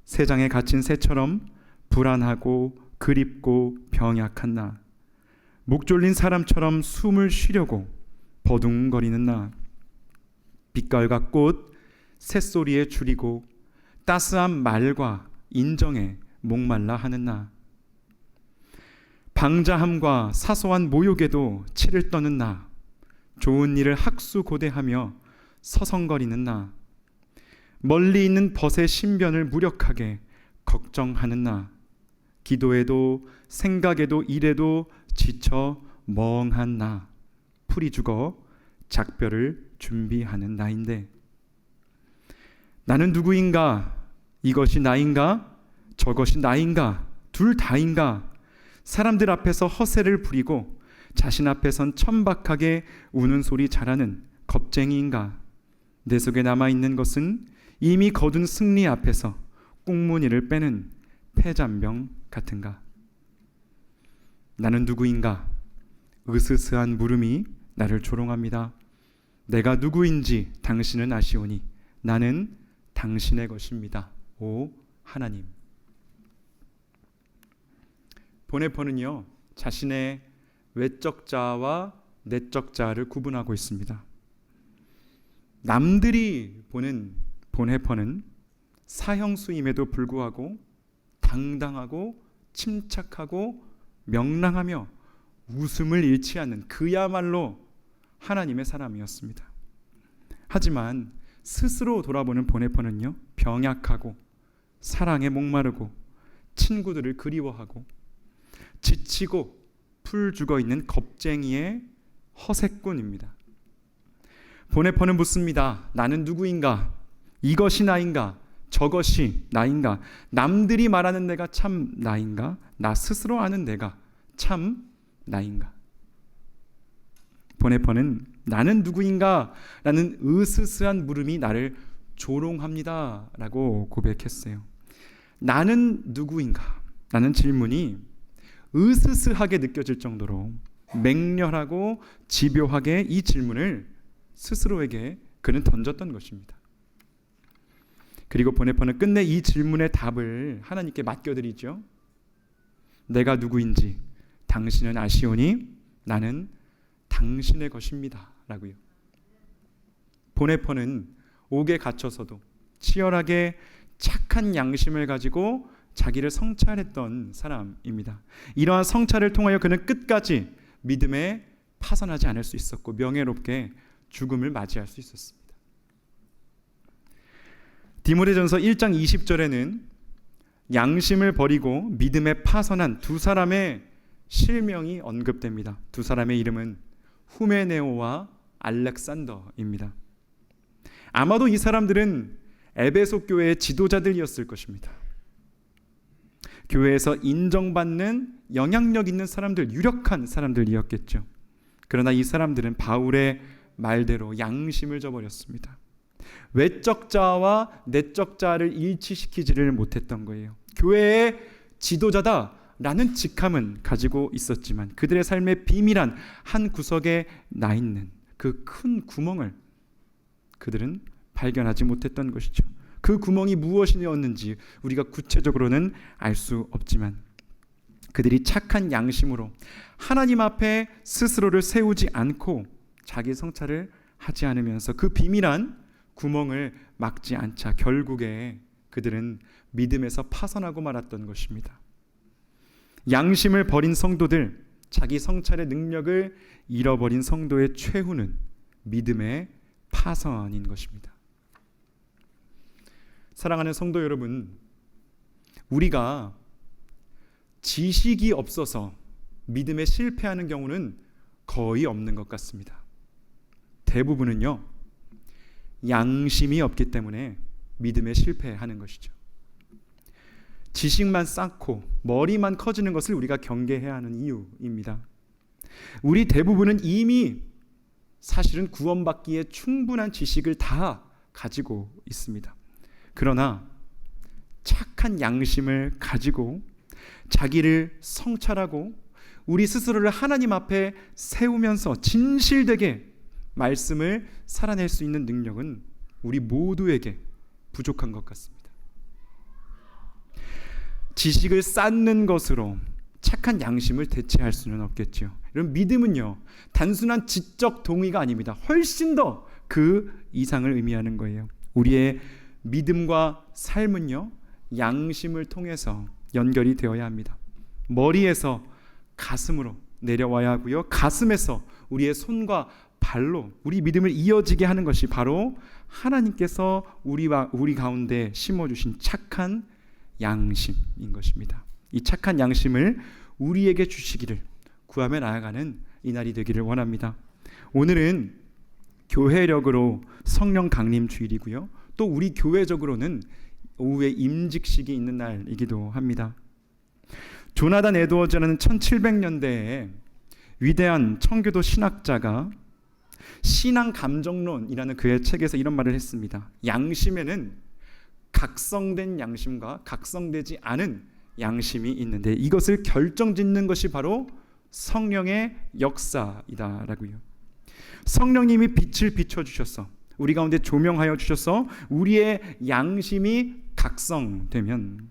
새장에 갇힌 새처럼 불안하고 그립고 병약한 나, 목 졸린 사람처럼 숨을 쉬려고 버둥거리는 나, 빛깔과 꽃, 새소리에 줄이고 따스한 말과 인정에 목말라 하는 나, 방자함과 사소한 모욕에도 치를 떠는 나, 좋은 일을 학수고대하며 서성거리는 나, 멀리 있는 벗의 신변을 무력하게 걱정하는 나, 기도에도 생각에도 일에도 지쳐 멍한 나, 풀이 죽어 작별을 준비하는 나인데, 나는 누구인가? 이것이 나인가? 저것이 나인가? 둘 다인가? 사람들 앞에서 허세를 부리고 자신 앞에선 천박하게 우는 소리 잘하는 겁쟁이인가? 내 속에 남아있는 것은 이미 거둔 승리 앞에서 꽁무니를 빼는 폐잔병 같은가? 나는 누구인가? 으스스한 물음이 나를 조롱합니다. 내가 누구인지 당신은 아시오니 나는 당신의 것입니다. 오 하나님. 보네퍼는요, 자신의 외적 자아와 내적 자아를 구분하고 있습니다. 남들이 보는 보네퍼는 사형수임에도 불구하고 당당하고 침착하고 명랑하며 웃음을 잃지 않는 그야말로 하나님의 사람이었습니다. 하지만 스스로 돌아보는 보네퍼는요, 병약하고 사랑에 목마르고 친구들을 그리워하고 지치고 풀 죽어있는 겁쟁이의 허세꾼입니다. 보네퍼는 묻습니다. 나는 누구인가? 이것이 나인가? 저것이 나인가? 남들이 말하는 내가 참 나인가? 나 스스로 아는 내가 참 나인가? 보네퍼는 나는 누구인가? 라는 으스스한 물음이 나를 조롱합니다 라고 고백했어요. 나는 누구인가? 라는 질문이 으스스하게 느껴질 정도로 맹렬하고 집요하게 이 질문을 스스로에게 그는 던졌던 것입니다. 그리고 보네퍼는 끝내 이 질문의 답을 하나님께 맡겨드리죠. 내가 누구인지 당신은 아시오니 나는 당신의 것입니다 라고요. 보네퍼는 옥에 갇혀서도 치열하게 착한 양심을 가지고 자기를 성찰했던 사람입니다. 이러한 성찰을 통하여 그는 끝까지 믿음에 파산하지 않을 수 있었고 명예롭게 죽음을 맞이할 수 있었습니다. 디모데전서 1장 20절에는 양심을 버리고 믿음에 파선한 두 사람의 실명이 언급됩니다. 두 사람의 이름은 후메네오와 알렉산더입니다. 아마도 이 사람들은 에베소 교회의 지도자들이었을 것입니다. 교회에서 인정받는 영향력 있는 사람들, 유력한 사람들이었겠죠. 그러나 이 사람들은 바울의 말대로 양심을 저버렸습니다. 외적 자아와 내적 자아를 일치시키지를 못했던 거예요. 교회의 지도자다라는 직함은 가지고 있었지만 그들의 삶의 비밀한 한 구석에 나 있는 그 큰 구멍을 그들은 발견하지 못했던 것이죠. 그 구멍이 무엇이었는지 우리가 구체적으로는 알 수 없지만 그들이 착한 양심으로 하나님 앞에 스스로를 세우지 않고 자기 성찰을 하지 않으면서 그 비밀한 구멍을 막지 않자 결국에 그들은 믿음에서 파선하고 말았던 것입니다. 양심을 버린 성도들, 자기 성찰의 능력을 잃어버린 성도의 최후는 믿음의 파선인 것입니다. 사랑하는 성도 여러분, 우리가 지식이 없어서 믿음에 실패하는 경우는 거의 없는 것 같습니다. 대부분은요, 양심이 없기 때문에 믿음에 실패하는 것이죠. 지식만 쌓고 머리만 커지는 것을 우리가 경계해야 하는 이유입니다. 우리 대부분은 이미 사실은 구원받기에 충분한 지식을 다 가지고 있습니다. 그러나 착한 양심을 가지고 자기를 성찰하고 우리 스스로를 하나님 앞에 세우면서 진실되게 말씀을 살아낼 수 있는 능력은 우리 모두에게 부족한 것 같습니다. 지식을 쌓는 것으로 착한 양심을 대체할 수는 없겠죠. 여러분, 믿음은요, 단순한 지적 동의가 아닙니다. 훨씬 더 그 이상을 의미하는 거예요. 우리의 믿음과 삶은요, 양심을 통해서 연결이 되어야 합니다. 머리에서 가슴으로 내려와야 하고요, 가슴에서 우리의 손과 발로 우리 믿음을 이어지게 하는 것이 바로 하나님께서 우리 가운데 심어주신 착한 양심인 것입니다. 이 착한 양심을 우리에게 주시기를 구하며 나아가는 이날이 되기를 원합니다. 오늘은 교회력으로 성령 강림 주일이고요, 또 우리 교회적으로는 오후에 임직식이 있는 날이기도 합니다. 조나단 에드워즈라는 1700년대에 위대한 청교도 신학자가 신앙 감정론이라는 그의 책에서 이런 말을 했습니다. 양심에는 각성된 양심과 각성되지 않은 양심이 있는데 이것을 결정짓는 것이 바로 성령의 역사이다라고요. 성령님이 빛을 비춰주셔서 우리 가운데 조명하여 주셔서 우리의 양심이 각성되면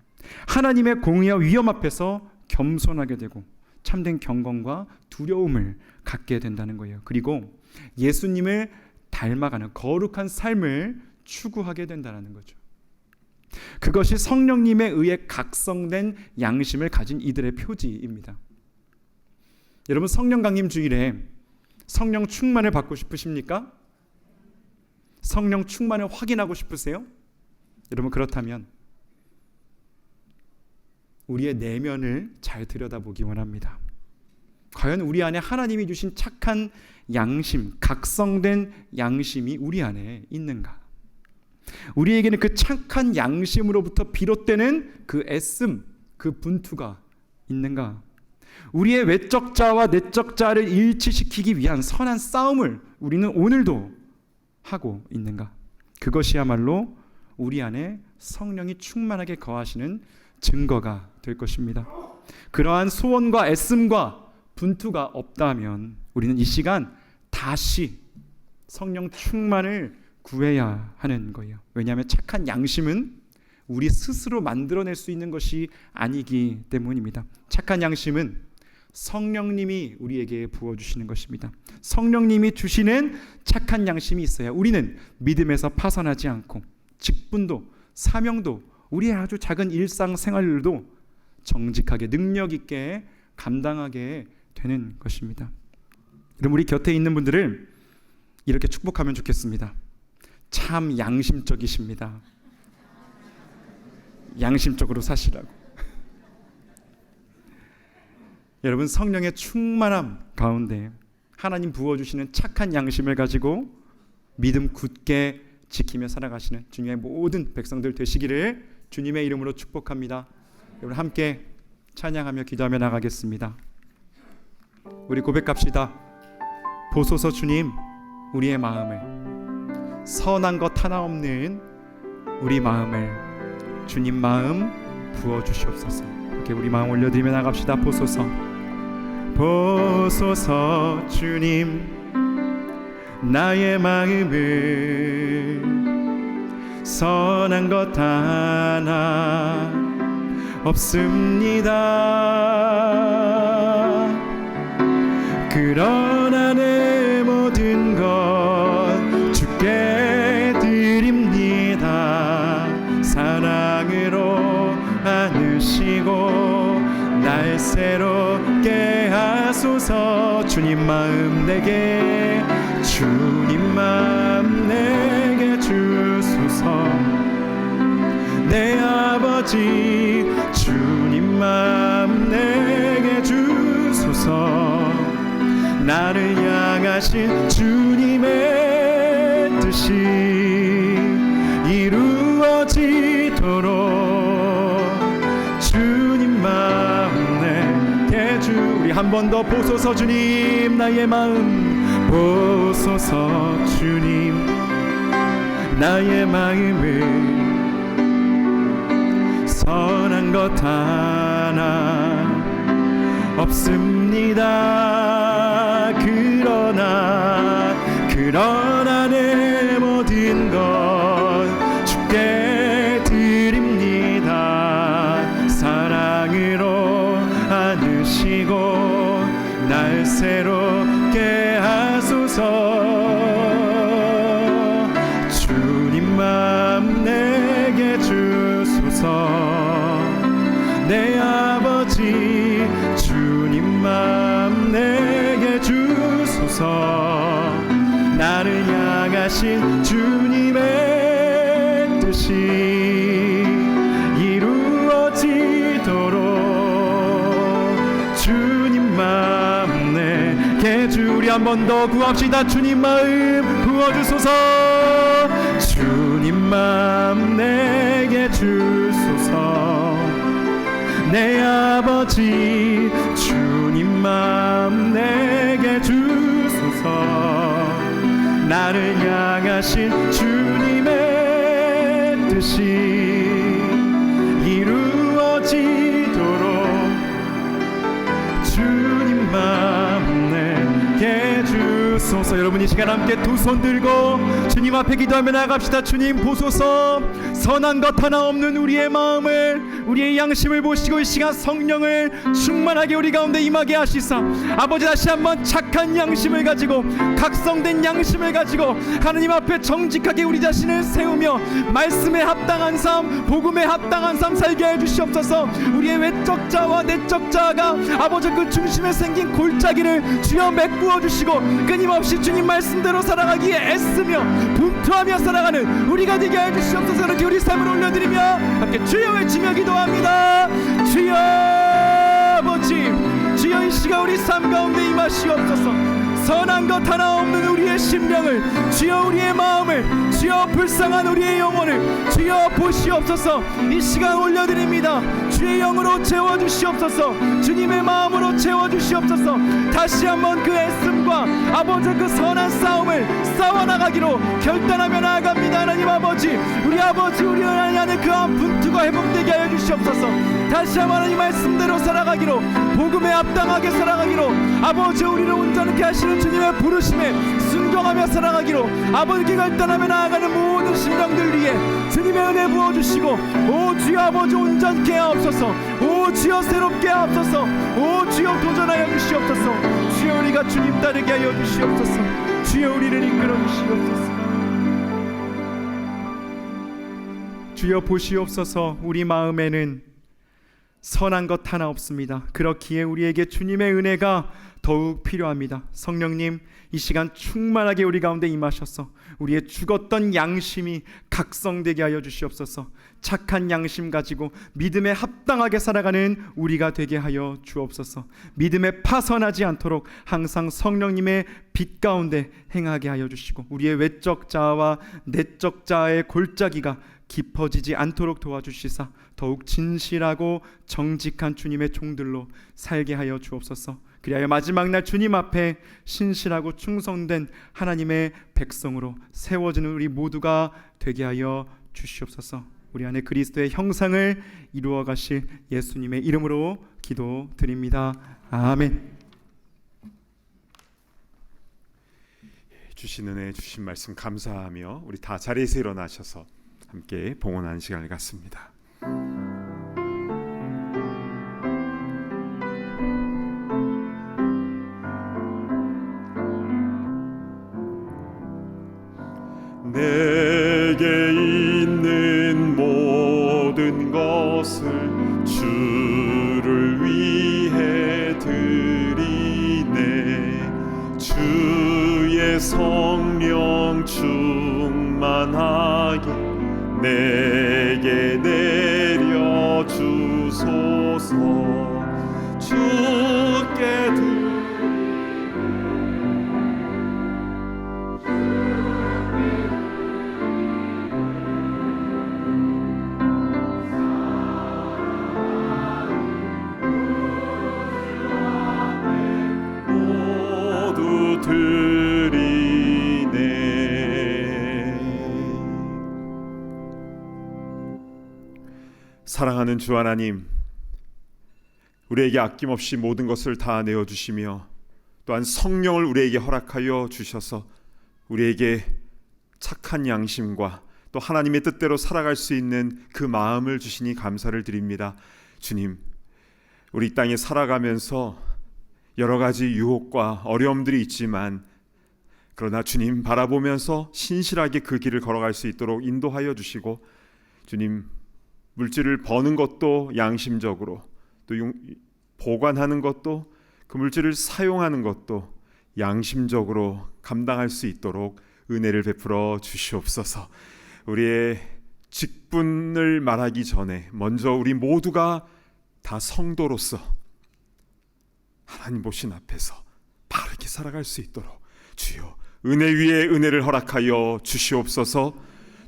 하나님의 공의와 위엄 앞에서 겸손하게 되고 참된 경건과 두려움을 갖게 된다는 거예요. 그리고 예수님을 닮아가는 거룩한 삶을 추구하게 된다는 거죠. 그것이 성령님에 의해 각성된 양심을 가진 이들의 표지입니다. 여러분, 성령 강림 주일에 성령 충만을 받고 싶으십니까? 성령 충만을 확인하고 싶으세요? 여러분, 그렇다면 우리의 내면을 잘 들여다보기 원합니다. 과연 우리 안에 하나님이 주신 착한 양심, 각성된 양심이 우리 안에 있는가? 우리에게는 그 착한 양심으로부터 비롯되는 그 애씀, 그 분투가 있는가? 우리의 외적 자와 내적 자를 일치시키기 위한 선한 싸움을 우리는 오늘도 하고 있는가? 그것이야말로 우리 안에 성령이 충만하게 거하시는 증거가 될 것입니다. 그러한 소원과 애씀과 분투가 없다면 우리는 이 시간 다시 성령 충만을 구해야 하는 거예요. 왜냐하면 착한 양심은 우리 스스로 만들어낼 수 있는 것이 아니기 때문입니다. 착한 양심은 성령님이 우리에게 부어주시는 것입니다. 성령님이 주시는 착한 양심이 있어야 우리는 믿음에서 파선하지 않고 직분도 사명도 우리의 아주 작은 일상생활도 정직하게 능력 있게 감당하게 되는 것입니다. 그럼 우리 곁에 있는 분들을 이렇게 축복하면 좋겠습니다. 참 양심적이십니다. 양심적으로 사시라고. 여러분, 성령의 충만함 가운데 하나님 부어주시는 착한 양심을 가지고 믿음 굳게 지키며 살아가시는 주님의 모든 백성들 되시기를 주님의 이름으로 축복합니다. 여러분, 함께 찬양하며 기도하며 나가겠습니다. 우리 고백합시다. 보소서 주님, 우리의 마음을, 선한 것 하나 없는 우리 마음을 주님 마음 부어주시옵소서. 이렇게 우리 마음 올려드리며 나갑시다. 보소서, 보소서 주님, 나의 마음을 선한 것 하나 없습니다. 그러나 내 모든 것 주께 드립니다. 사랑으로 안으시고 날 새롭게 하소서. 주님 마음 내게, 주님 마음 내게 주소서. 내 아버지 주님 마음 내게 주소서. 나를 향하신 주님의 뜻이 이루어지도록 주님 마음 내게 주. 우리 한 번 더 보소서. 주님 나의 마음 보소서. 주님 나의 마음을 선한 것 하나 없습니다. 그러나 내 모든 것 주께 드립니다. 사랑으로 안으시고 날 새롭게 하소서. 주님 마음 내게 주소서. 내 아버지 주님 마음 내게 주소서. 나를 향하신 주님의 뜻이 이루어지도록 주님 마음 내게 주. 우리 한 번 더 구합시다. 주님 마음 부어주소서. 주님 마음 내게 주소서. 내 아버지 주님 마음 내게 주소서. 나를 향하신 주님의 뜻이 이루어지도록 주님 마음 내게 주소서. 여러분 이 시간 함께 두 손 들고 주님 앞에 기도하며 나아갑시다. 주님 보소서. 선한 것 하나 없는 우리의 마음을, 우리의 양심을 보시고 이 시간 성령을 충만하게 우리 가운데 임하게 하시사, 아버지 다시 한번 착한 양심을 가지고, 각성된 양심을 가지고 하나님 앞에 정직하게 우리 자신을 세우며 말씀에 합당한 삶, 복음에 합당한 삶 살게 해 주시옵소서. 우리의 외적 자와 내적 자가 아버지 그 중심에 생긴 골짜기를 주여 메꾸어 주시고 끊임없이 주님 말씀대로 살아가기에 애쓰며 분투하며 살아가는 우리가 되게 해 주시옵소서. 이렇게 우리 삶을 올려드리며 함께 주여 외치며 기도합니다. 주여 아버지, 주여 이 시간 우리 삶 가운데 임하시옵소서. 선한 것 하나 없는 우리의 심령을, 주여 우리의 마음을, 주여 불쌍한 우리의 영혼을 주여 보시옵소서. 이 시간 올려드립니다. 주의 영으로 채워주시옵소서. 주님의 마음으로 채워주시옵소서. 다시 한번 그 애씀과 아버지 그 선한 싸움을 싸워나가기로 결단하며 나아갑니다. 하나님 아버지, 우리 아버지 우리 하나님 안에 그한 분투가 회복되게 하여 주시옵소서. 다시 한번 하나님 말씀대로 살아가기로, 복음에 합당하게 살아가기로, 아버지 우리를 온전케 하시는 주님의 부르심에 순종하며 살아가기로 아버지께 결단하며 나아가는 모든 심령들 위해 주님의 은혜 부어주시고, 오 주여 아버지 온전케 하옵소서. 오 주여 새롭게 하옵소서. 오 주여 도전하여 주시옵소서. 주여 우리가 주님 따르게 하여 주시옵소서. 주여 우리를 이끌어 주시옵소서. 주여 보시옵소서. 우리 마음에는 선한 것 하나 없습니다. 그렇기에 우리에게 주님의 은혜가 더욱 필요합니다. 성령님 이 시간 충만하게 우리 가운데 임하셔서 우리의 죽었던 양심이 각성되게 하여 주시옵소서. 착한 양심 가지고 믿음에 합당하게 살아가는 우리가 되게 하여 주옵소서. 믿음에 파선하지 않도록 항상 성령님의 빛 가운데 행하게 하여 주시고, 우리의 외적 자아와 내적 자아의 골짜기가 깊어지지 않도록 도와주시사 더욱 진실하고 정직한 주님의 종들로 살게 하여 주옵소서. 그리하여 마지막 날 주님 앞에 신실하고 충성된 하나님의 백성으로 세워지는 우리 모두가 되게 하여 주시옵소서. 우리 안에 그리스도의 형상을 이루어 가실 예수님의 이름으로 기도드립니다. 아멘. 주신 은혜 주신 말씀 감사하며 우리 다 자리에서 일어나셔서 함께 봉헌하는 시간을 갖습니다. 내게 있는 모든 것을 주를 위해 드리네. 주의 성령 충만하게 내게 내려 주소서. 주께 모두 드리네. 사랑하는 주 하나님, 우리에게 아낌없이 모든 것을 다 내어주시며 또한 성령을 우리에게 허락하여 주셔서 우리에게 착한 양심과 또 하나님의 뜻대로 살아갈 수 있는 그 마음을 주시니 감사를 드립니다. 주님, 우리 땅에 살아가면서 여러 가지 유혹과 어려움들이 있지만 그러나 주님 바라보면서 신실하게 그 길을 걸어갈 수 있도록 인도하여 주시고, 주님, 물질을 버는 것도 양심적으로, 또 보관하는 것도, 그 물질을 사용하는 것도 양심적으로 감당할 수 있도록 은혜를 베풀어 주시옵소서. 우리의 직분을 말하기 전에 먼저 우리 모두가 다 성도로서 하나님 보신 앞에서 바르게 살아갈 수 있도록 주여 은혜 위에 은혜를 허락하여 주시옵소서.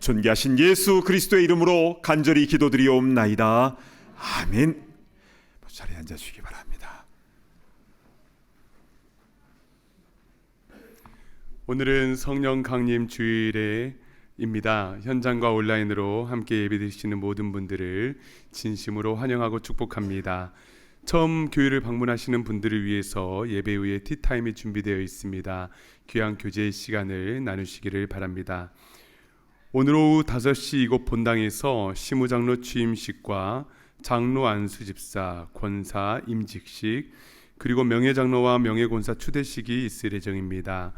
존귀하신 예수 그리스도의 이름으로 간절히 기도드리옵나이다. 아멘. 자리에 앉아주시기 바랍니다. 오늘은 성령 강림 주일입니다. 현장과 온라인으로 함께 예배드리시는 모든 분들을 진심으로 환영하고 축복합니다. 처음 교회를 방문하시는 분들을 위해서 예배 후에 티타임이 준비되어 있습니다. 귀한 교제의 시간을 나누시기를 바랍니다. 오늘 오후 5시 이곳 본당에서 시무장로 취임식과 장로 안수집사, 권사 임직식, 그리고 명예장로와 명예권사 추대식이 있을 예정입니다.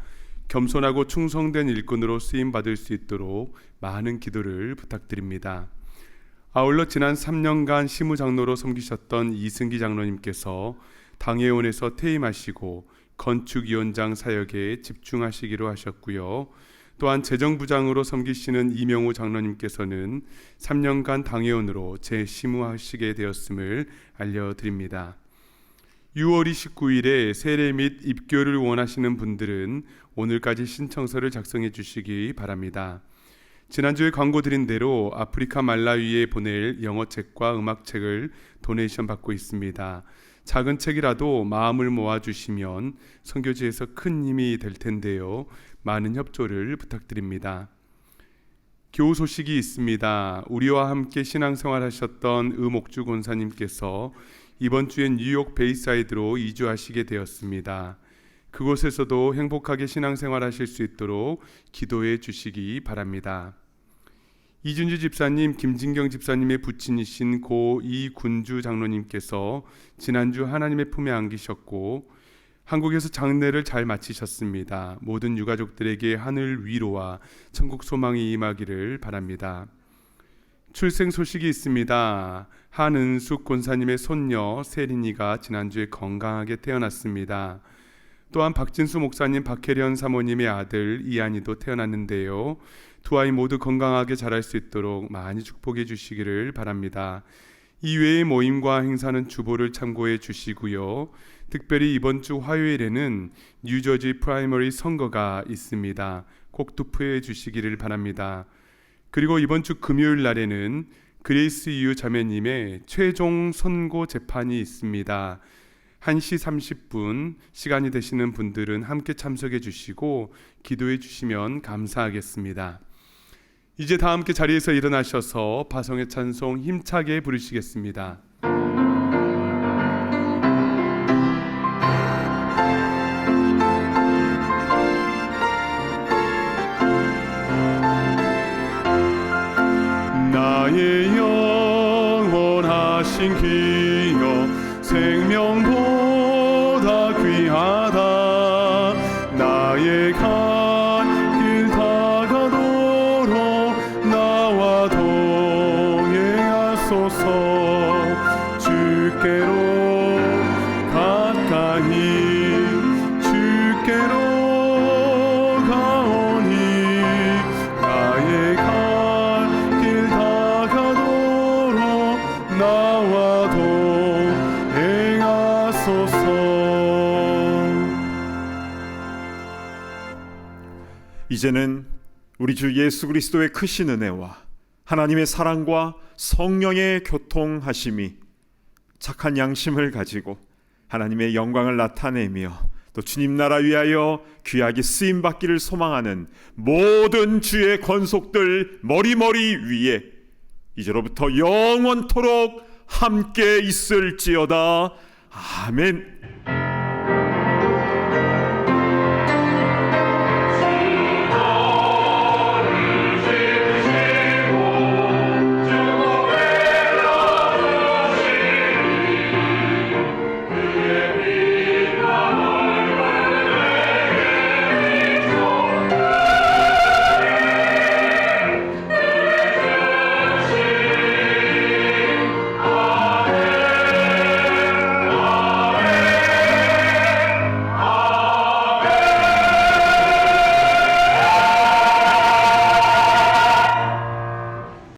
겸손하고 충성된 일꾼으로 쓰임받을 수 있도록 많은 기도를 부탁드립니다. 아울러 지난 3년간 시무장로로 섬기셨던 이승기 장로님께서 당회원에서 퇴임하시고 건축위원장 사역에 집중하시기로 하셨고요. 또한 재정부장으로 섬기시는 이명호 장로님께서는 3년간 당회원으로 재시무하시게 되었음을 알려드립니다. 6월 29일에 세례 및 입교를 원하시는 분들은 오늘까지 신청서를 작성해 주시기 바랍니다. 지난주에 광고 드린 대로 아프리카 말라위에 보낼 영어책과 음악책을 도네이션 받고 있습니다. 작은 책이라도 마음을 모아주시면 선교지에서 큰 힘이 될 텐데요. 많은 협조를 부탁드립니다. 교우 소식이 있습니다. 우리와 함께 신앙생활 하셨던 의목주 권사님께서 이번 주에 뉴욕 베이사이드로 이주하시게 되었습니다. 그곳에서도 행복하게 신앙생활 하실 수 있도록 기도해 주시기 바랍니다. 이준주 집사님, 김진경 집사님의 부친이신 고 이군주 장로님께서 지난주 하나님의 품에 안기셨고 한국에서 장례를 잘 마치셨습니다. 모든 유가족들에게 하늘 위로와 천국 소망이 임하기를 바랍니다. 출생 소식이 있습니다. 한은숙 권사님의 손녀 세린이가 지난주에 건강하게 태어났습니다. 또한 박진수 목사님, 박혜련 사모님의 아들 이한이도 태어났는데요. 두 아이 모두 건강하게 자랄 수 있도록 많이 축복해 주시기를 바랍니다. 이외의 모임과 행사는 주보를 참고해 주시고요. 특별히 이번 주 화요일에는 뉴저지 프라이머리 선거가 있습니다. 꼭 투표해 주시기를 바랍니다. 그리고 이번 주 금요일 날에는 그레이스 유 자매님의 최종 선고 재판이 있습니다. 1시 30분 시간이 되시는 분들은 함께 참석해 주시고 기도해 주시면 감사하겠습니다. 이제 다 함께 자리에서 일어나셔서 바성의 찬송 힘차게 부르시겠습니다. 나의 영원하신 기여 생명보다 귀하다. 나의 갈 길 다가도 이제는 우리 주 예수 그리스도의 크신 은혜와 하나님의 사랑과 성령의 교통하심이 착한 양심을 가지고 하나님의 영광을 나타내며 또 주님 나라 위하여 귀하게 쓰임 받기를 소망하는 모든 주의 권속들 머리머리 위에 이제로부터 영원토록 함께 있을지어다. 아멘.